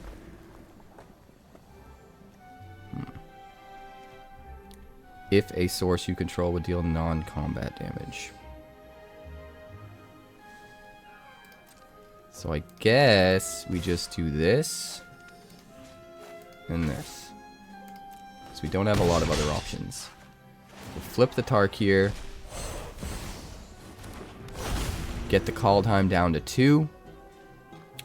If a source you control would deal non-combat damage. So I guess we just do this and this. So we don't have a lot of other options. We'll flip the Tarkir. Get the Kaldheim down to 2.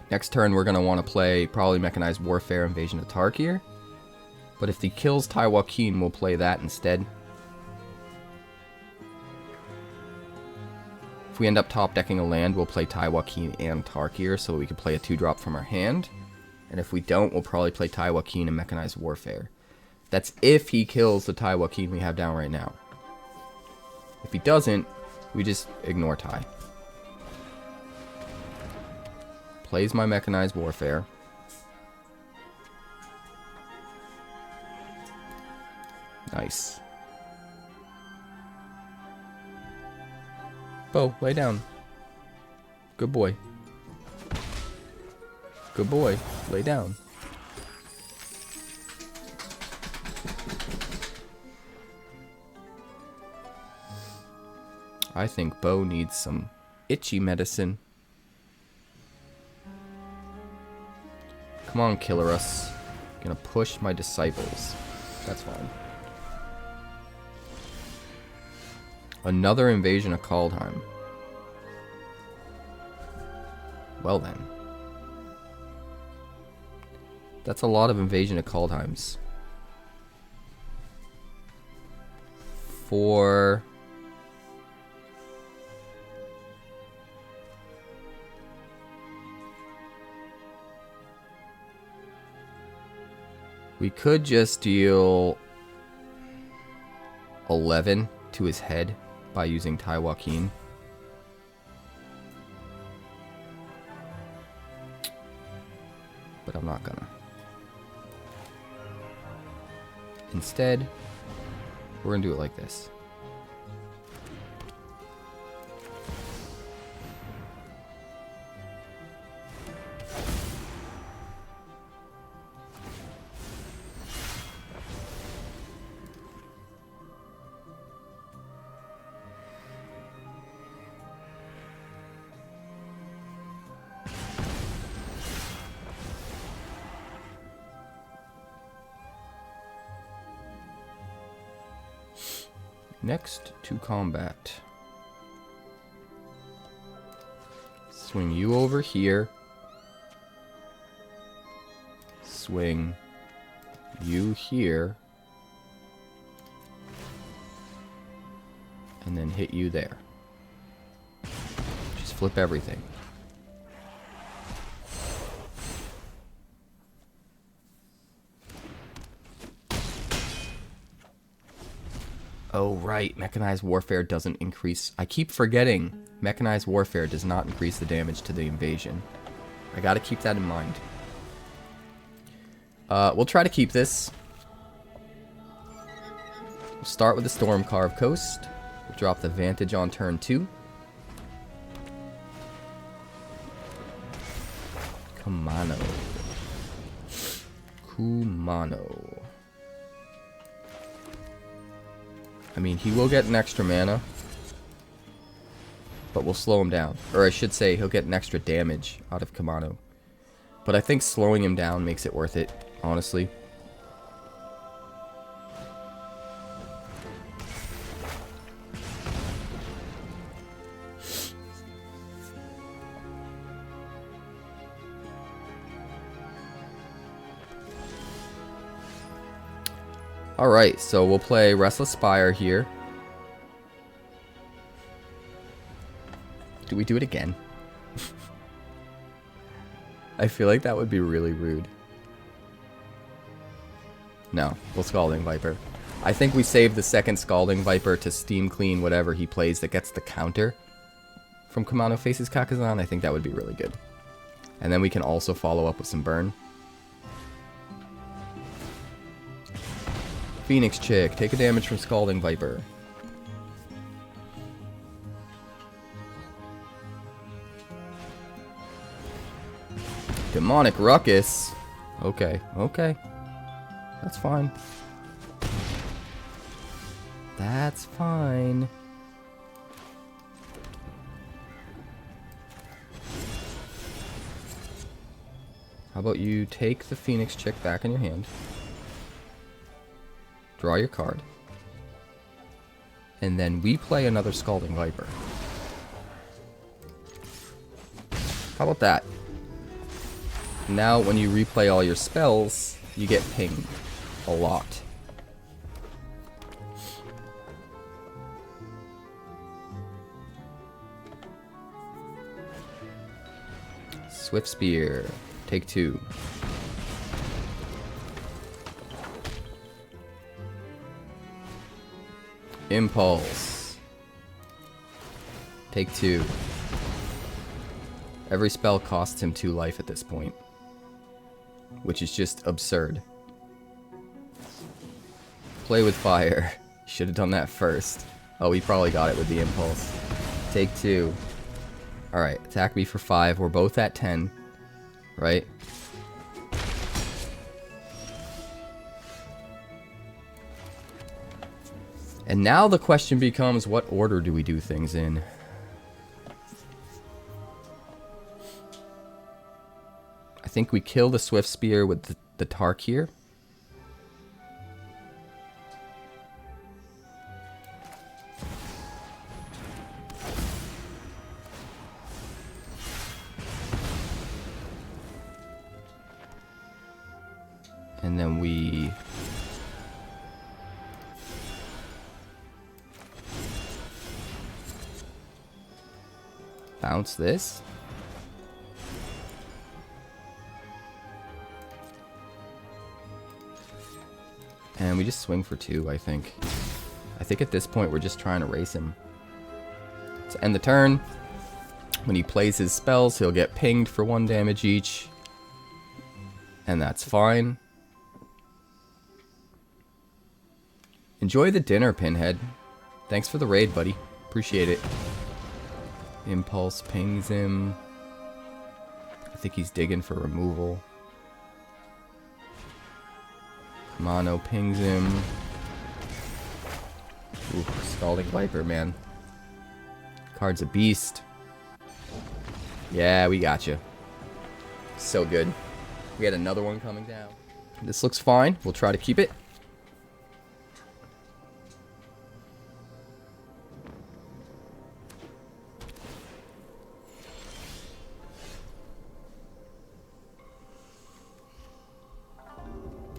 Next turn we're going to want to play probably Mechanized Warfare, Invasion of Tarkir. But if he kills Taii Wakeen, we'll play that instead. If we end up top decking a land, we'll play Taii Wakeen and Tarkir so we can play a 2-drop from our hand. And if we don't, we'll probably play Taii Wakeen and Mechanized Warfare. That's if he kills the Taii Wakeen we have down right now. If he doesn't, we just ignore Taii. Plays my Mechanized Warfare. Nice. Bo, lay down. Good boy. Good boy. Lay down. I think Bo needs some itchy medicine. Come on, 𝑃𝑒𝑟𝑟𝑎𝑐ℎ. Gonna push my disciples. That's fine. Another invasion of Kaldheim. Well then. That's a lot of invasion of Kaldheims. For... we could just deal 11 to his head by using Taii Wakeen. But I'm not gonna. Instead, we're gonna do it like this. Next to combat. Swing you over here. Swing you here. And then hit you there. Just flip everything. Oh, right. Mechanized Warfare doesn't increase. I keep forgetting. Mechanized Warfare does not increase the damage to the invasion. I gotta keep that in mind. We'll try to keep this. We'll start with the Stormcarved Coast. We'll drop the Vantage on turn 2. Kumano. Kumano. I mean, he will get an extra mana, but we'll slow him down. Or I should say, he'll get an extra damage out of Kumano. But I think slowing him down makes it worth it, honestly. Alright, so we'll play Restless Spire here. Do we do it again? I feel like that would be really rude. No, we'll Scalding Viper. I think we save the second Scalding Viper to steam clean whatever he plays that gets the counter from Kumano faces Kakazan. I think that would be really good. And then we can also follow up with some burn. Phoenix Chick, take a damage from Scalding Viper. Demonic Ruckus. Okay, okay. That's fine. That's fine. How about you take the Phoenix Chick back in your hand. Draw your card. And then we play another Scalding Viper. How about that? Now when you replay all your spells, you get pinged a lot. Swift Spear. Take 2. Impulse. Take 2. Every spell costs him 2 life at this point, which is just absurd. Play with fire. Should have done that first. Oh, he probably got it with the impulse. Take 2. Alright, attack me for 5. We're both at 10. Right? And now the question becomes, what order do we do things in? I think we kill the Swift Spear with the Tarkir. And then we bounce this. And we just swing for 2, I think. I think at this point we're just trying to race him. To end the turn, when he plays his spells, he'll get pinged for 1 damage each. And that's fine. Enjoy the dinner, Pinhead. Thanks for the raid, buddy. Appreciate it. Impulse pings him. I think he's digging for removal. Mono pings him. Ooh, Scalding Viper, man. Card's a beast. Yeah, we got you. So good. We had another one coming down. This looks fine. We'll try to keep it.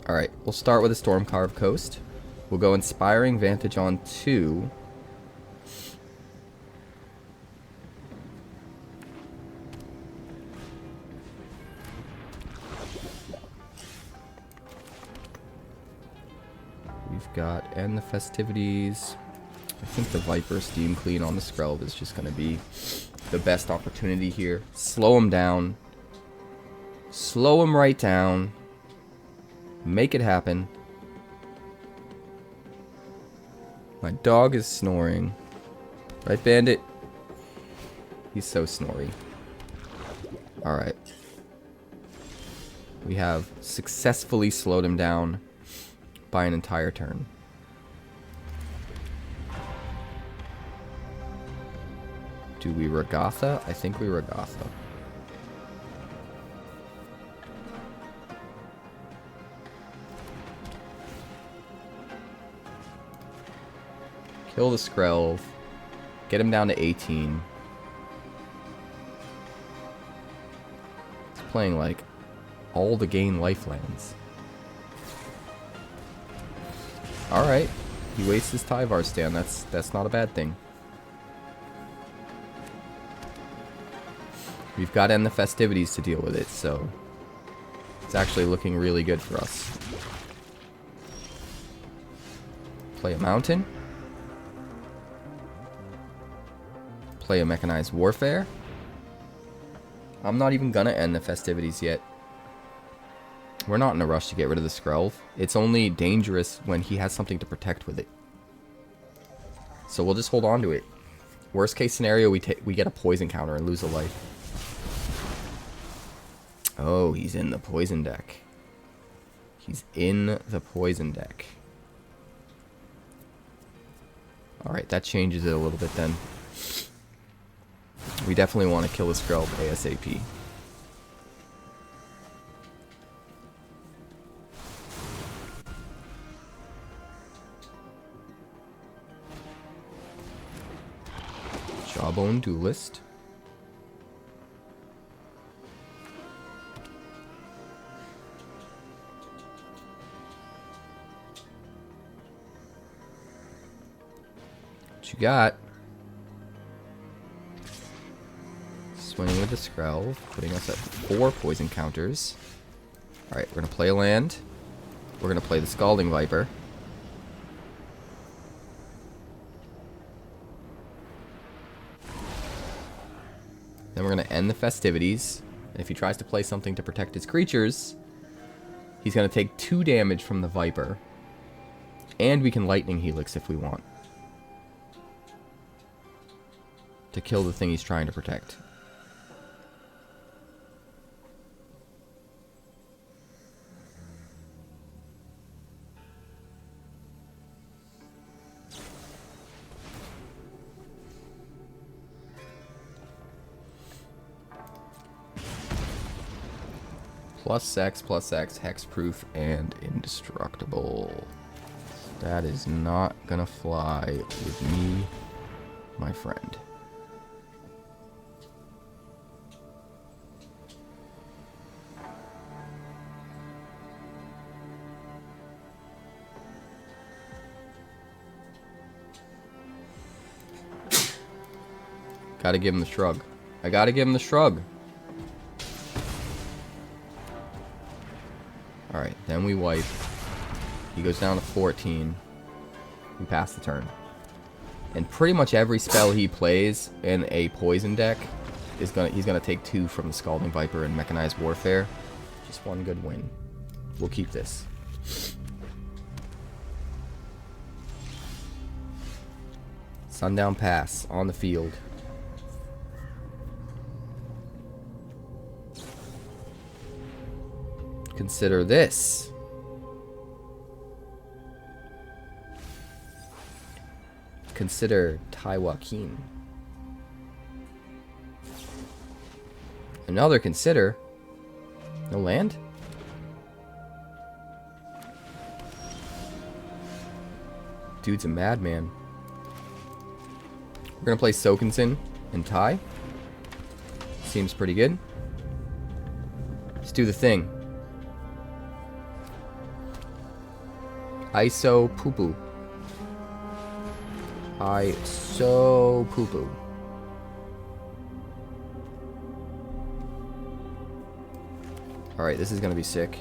Alright, we'll start with a Stormcarved Coast. We'll go Inspiring Vantage on 2. We've got End the Festivities. I think the Viper Steam Clean on the Skrelv is just going to be the best opportunity here. Slow him down. Slow him right down. Make it happen. My dog is snoring. Right, Bandit? He's so snory. Alright. We have successfully slowed him down by an entire turn. Do we Regatha? I think we Regatha. Kill the Skrelv. Get him down to 18. He's playing like all the gain lifelines. Alright. He wastes his Tyvar stand. That's not a bad thing. We've got to end the festivities to deal with it, so it's actually looking really good for us. Play a mountain. Play a Mechanized Warfare. I'm not even gonna end the festivities yet. We're not in a rush to get rid of the Skrelv. It's only dangerous when he has something to protect with it. So we'll just hold on to it. Worst case scenario, we get a poison counter and lose a life. Oh, he's in the poison deck. He's in the poison deck. Alright, that changes it a little bit then. We definitely want to kill this Skrelv ASAP. Jawbone Duelist. What you got? Swinging with the Skrelv, putting us at 4 poison counters. Alright, we're going to play a land. We're going to play the Scalding Viper. Then we're going to end the festivities. And if he tries to play something to protect his creatures, he's going to take 2 damage from the Viper. And we can Lightning Helix if we want. to kill the thing he's trying to protect. +X, hexproof, and indestructible. That is not gonna fly with me, my friend. Gotta give him the shrug. I gotta give him the shrug. Alright, then we wipe. He goes down to 14. We pass the turn. And pretty much every spell he plays in a poison deck is he's gonna take 2 from the Scalding Viper and Mechanized Warfare. Just one good win. We'll keep this. Sundown Pass on the field. Consider this. Consider Wakeen. Another consider. No land? Dude's a madman. We're gonna play Sokenson and Taii. Seems pretty good. Let's do the thing. ISO poo poo. ISO poo poo. Alright, this is gonna be sick.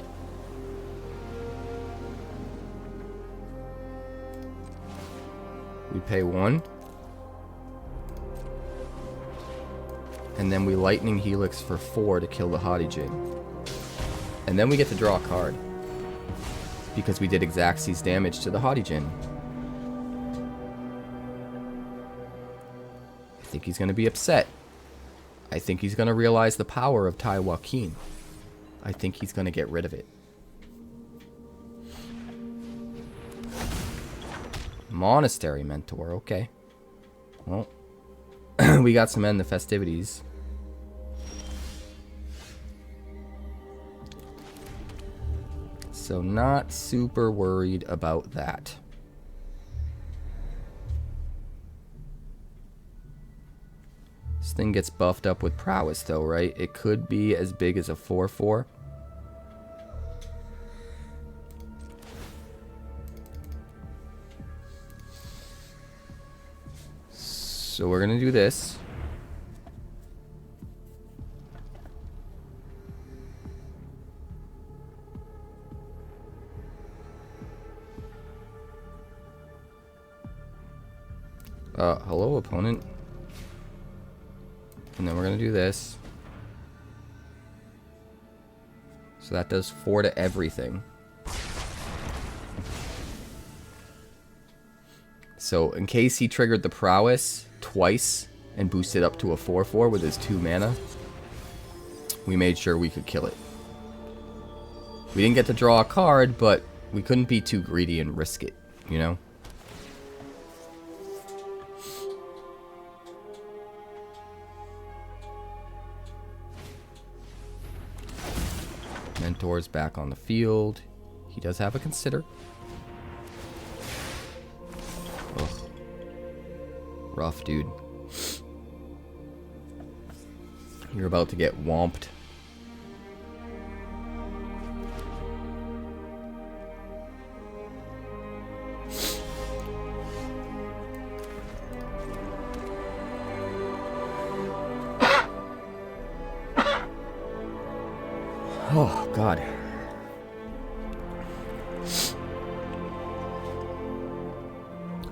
We pay 1. And then we Lightning Helix for 4 to kill the 𝐏𝐇𝐐𝐍. And then we get to draw a card. Because we did 𝐾𝐊𝐄𝐍's damage to the 𝐏𝐿𝐇𝐐𝐍. I think he's going to be upset. I think he's going to realize the power of Wakeen. I think he's going to get rid of it. Monastery Mentor, okay. Well, we got some End the Festivities. So not super worried about that. This thing gets buffed up with prowess though, right? It could be as big as a 4/4. So we're gonna do this. Hello, opponent. And then we're gonna do this. So that does 4 to everything. So in case he triggered the prowess twice and boosted up to a 4/4 with his 2 mana, we made sure we could kill it. We didn't get to draw a card, but we couldn't be too greedy and risk it, you know? Mentor's back on the field. He does have a consider. Ugh. Rough, dude. You're about to get whomped. Oh, God.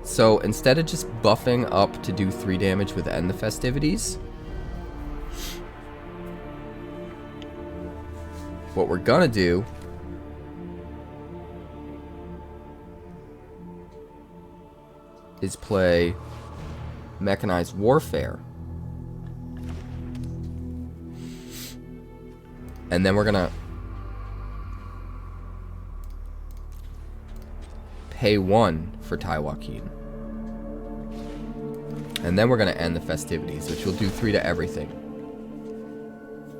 So, instead of just buffing up to do 3 damage with End the Festivities, what we're gonna do is play Mechanized Warfare And then we're gonna pay 1 for Taii Wakeen. And then we're gonna end the festivities, which will do 3 to everything.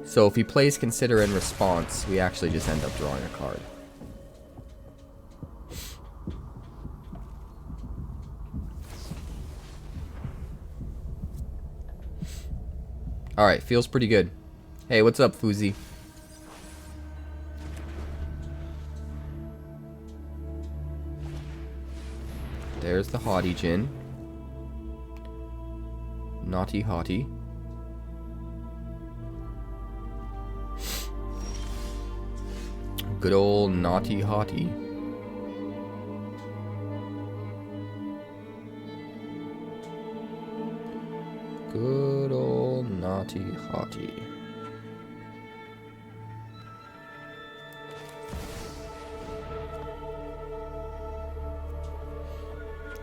So if he plays Consider in response, we actually just end up drawing a card. Alright, feels pretty good. Hey, what's up, Foozy? There's the 𝐏𝐿𝐷𝐻𝐿. Naughty hottie. Good old naughty hottie. Good old naughty hottie.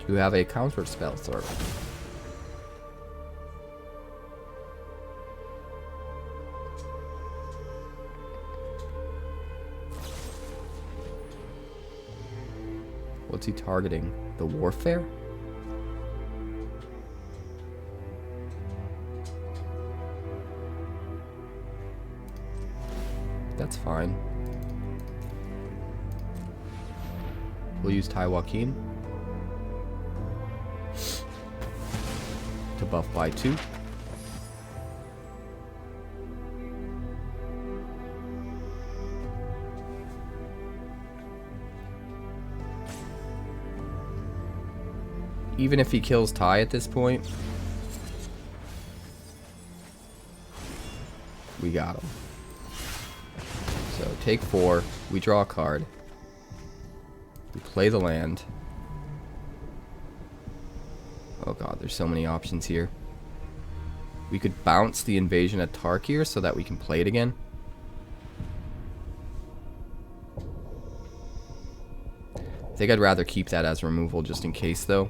You have a counter spell, sir. What's he targeting? The warfare? That's fine. We'll use Taii Wakeen to buff by 2. Even if he kills Taii at this point, we got him. So take 4, we draw a card, we play the land. Oh god, there's so many options here. We could bounce the Invasion of Tarkir so that we can play it again. I think I'd rather keep that as removal just in case though.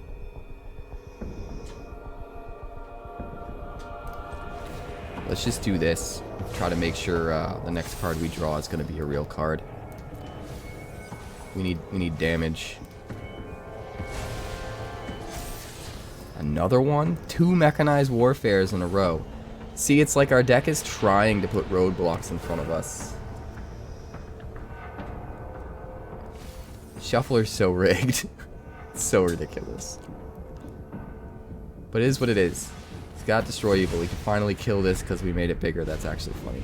Let's just do this. Try to make sure the next card we draw is going to be a real card. We need damage. Another one? 2 Mechanized Warfares in a row. See, it's like our deck is trying to put roadblocks in front of us. Shuffler's so rigged. It's so ridiculous. But it is what it is. He's got Destroy Evil. We can finally kill this because we made it bigger. That's actually funny.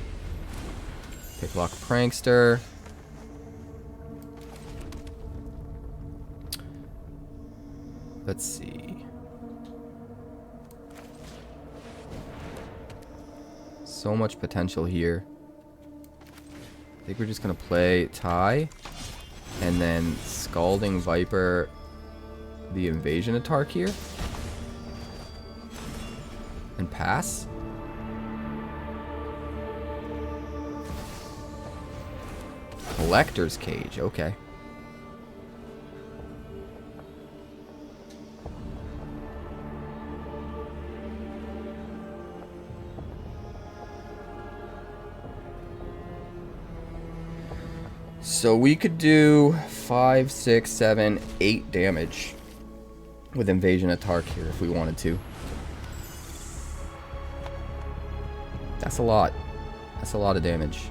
Picklock Prankster. Let's see. So much potential here. I think we're just going to play Taii. And then Scalding Viper the Invasion of Tarkir. And pass. Collector's Cage, okay. So we could do 5, 6, 7, 8 damage with Invasion of Tarkir if we wanted to. That's a lot. That's a lot of damage.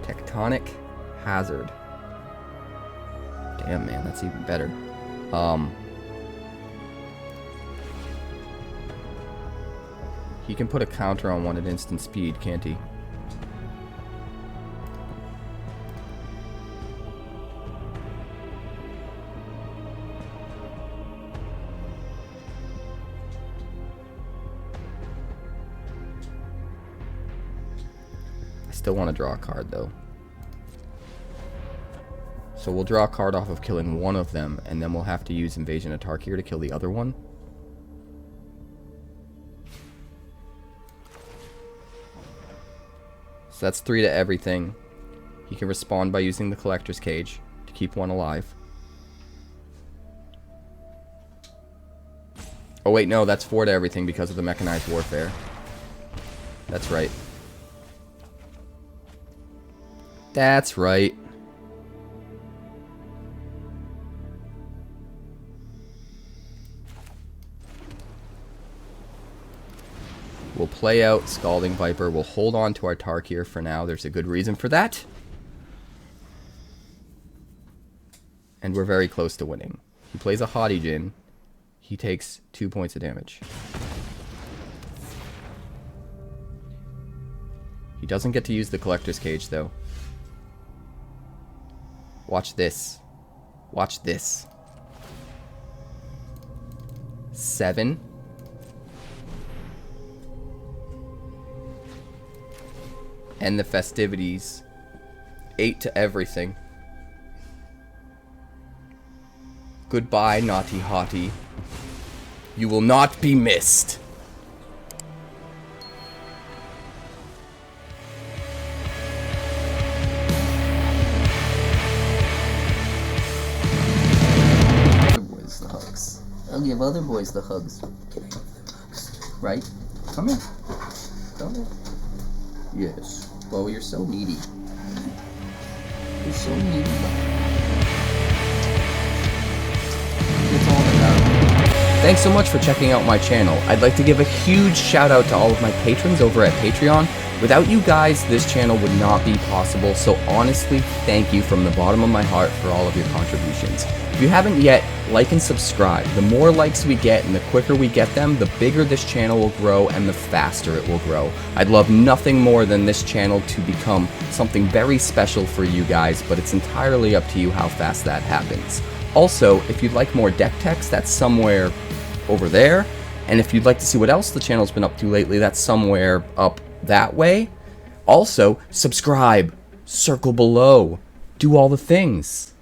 Tectonic Hazard. Damn, man, that's even better. He can put a counter on one at instant speed, can't he? Still want to draw a card though. So we'll draw a card off of killing one of them, and then we'll have to use Invasion of Tarkir to kill the other one. So that's 3 to everything. He can respond by using the Collector's Cage to keep one alive. Oh wait, no, that's 4 to everything because of the Mechanized Warfare. That's right. That's right. We'll play out Scalding Viper. We'll hold on to our Tarkir for now. There's a good reason for that. And we're very close to winning. He plays a 𝐏𝐇𝐻𝐿. He takes 2 points of damage. He doesn't get to use the Collector's Cage, though. Watch this. Watch this. 7. End the Festivities. 8 to everything. Goodbye, naughty hottie. You will not be missed. Other boys the hugs. I'll give other boys the hugs. Right? Come here. Come here. Yes. Well, you're so needy. You're so needy. It's all about. Thanks so much for checking out my channel. I'd like to give a huge shout out to all of my patrons over at Patreon. Without you guys, this channel would not be possible, so honestly, thank you from the bottom of my heart for all of your contributions. If you haven't yet, like and subscribe. The more likes we get and the quicker we get them, the bigger this channel will grow and the faster it will grow. I'd love nothing more than this channel to become something very special for you guys, but it's entirely up to you how fast that happens. Also, if you'd like more deck text, that's somewhere over there. And if you'd like to see what else the channel's been up to lately, that's somewhere up that way. Also, subscribe, circle below, do all the things.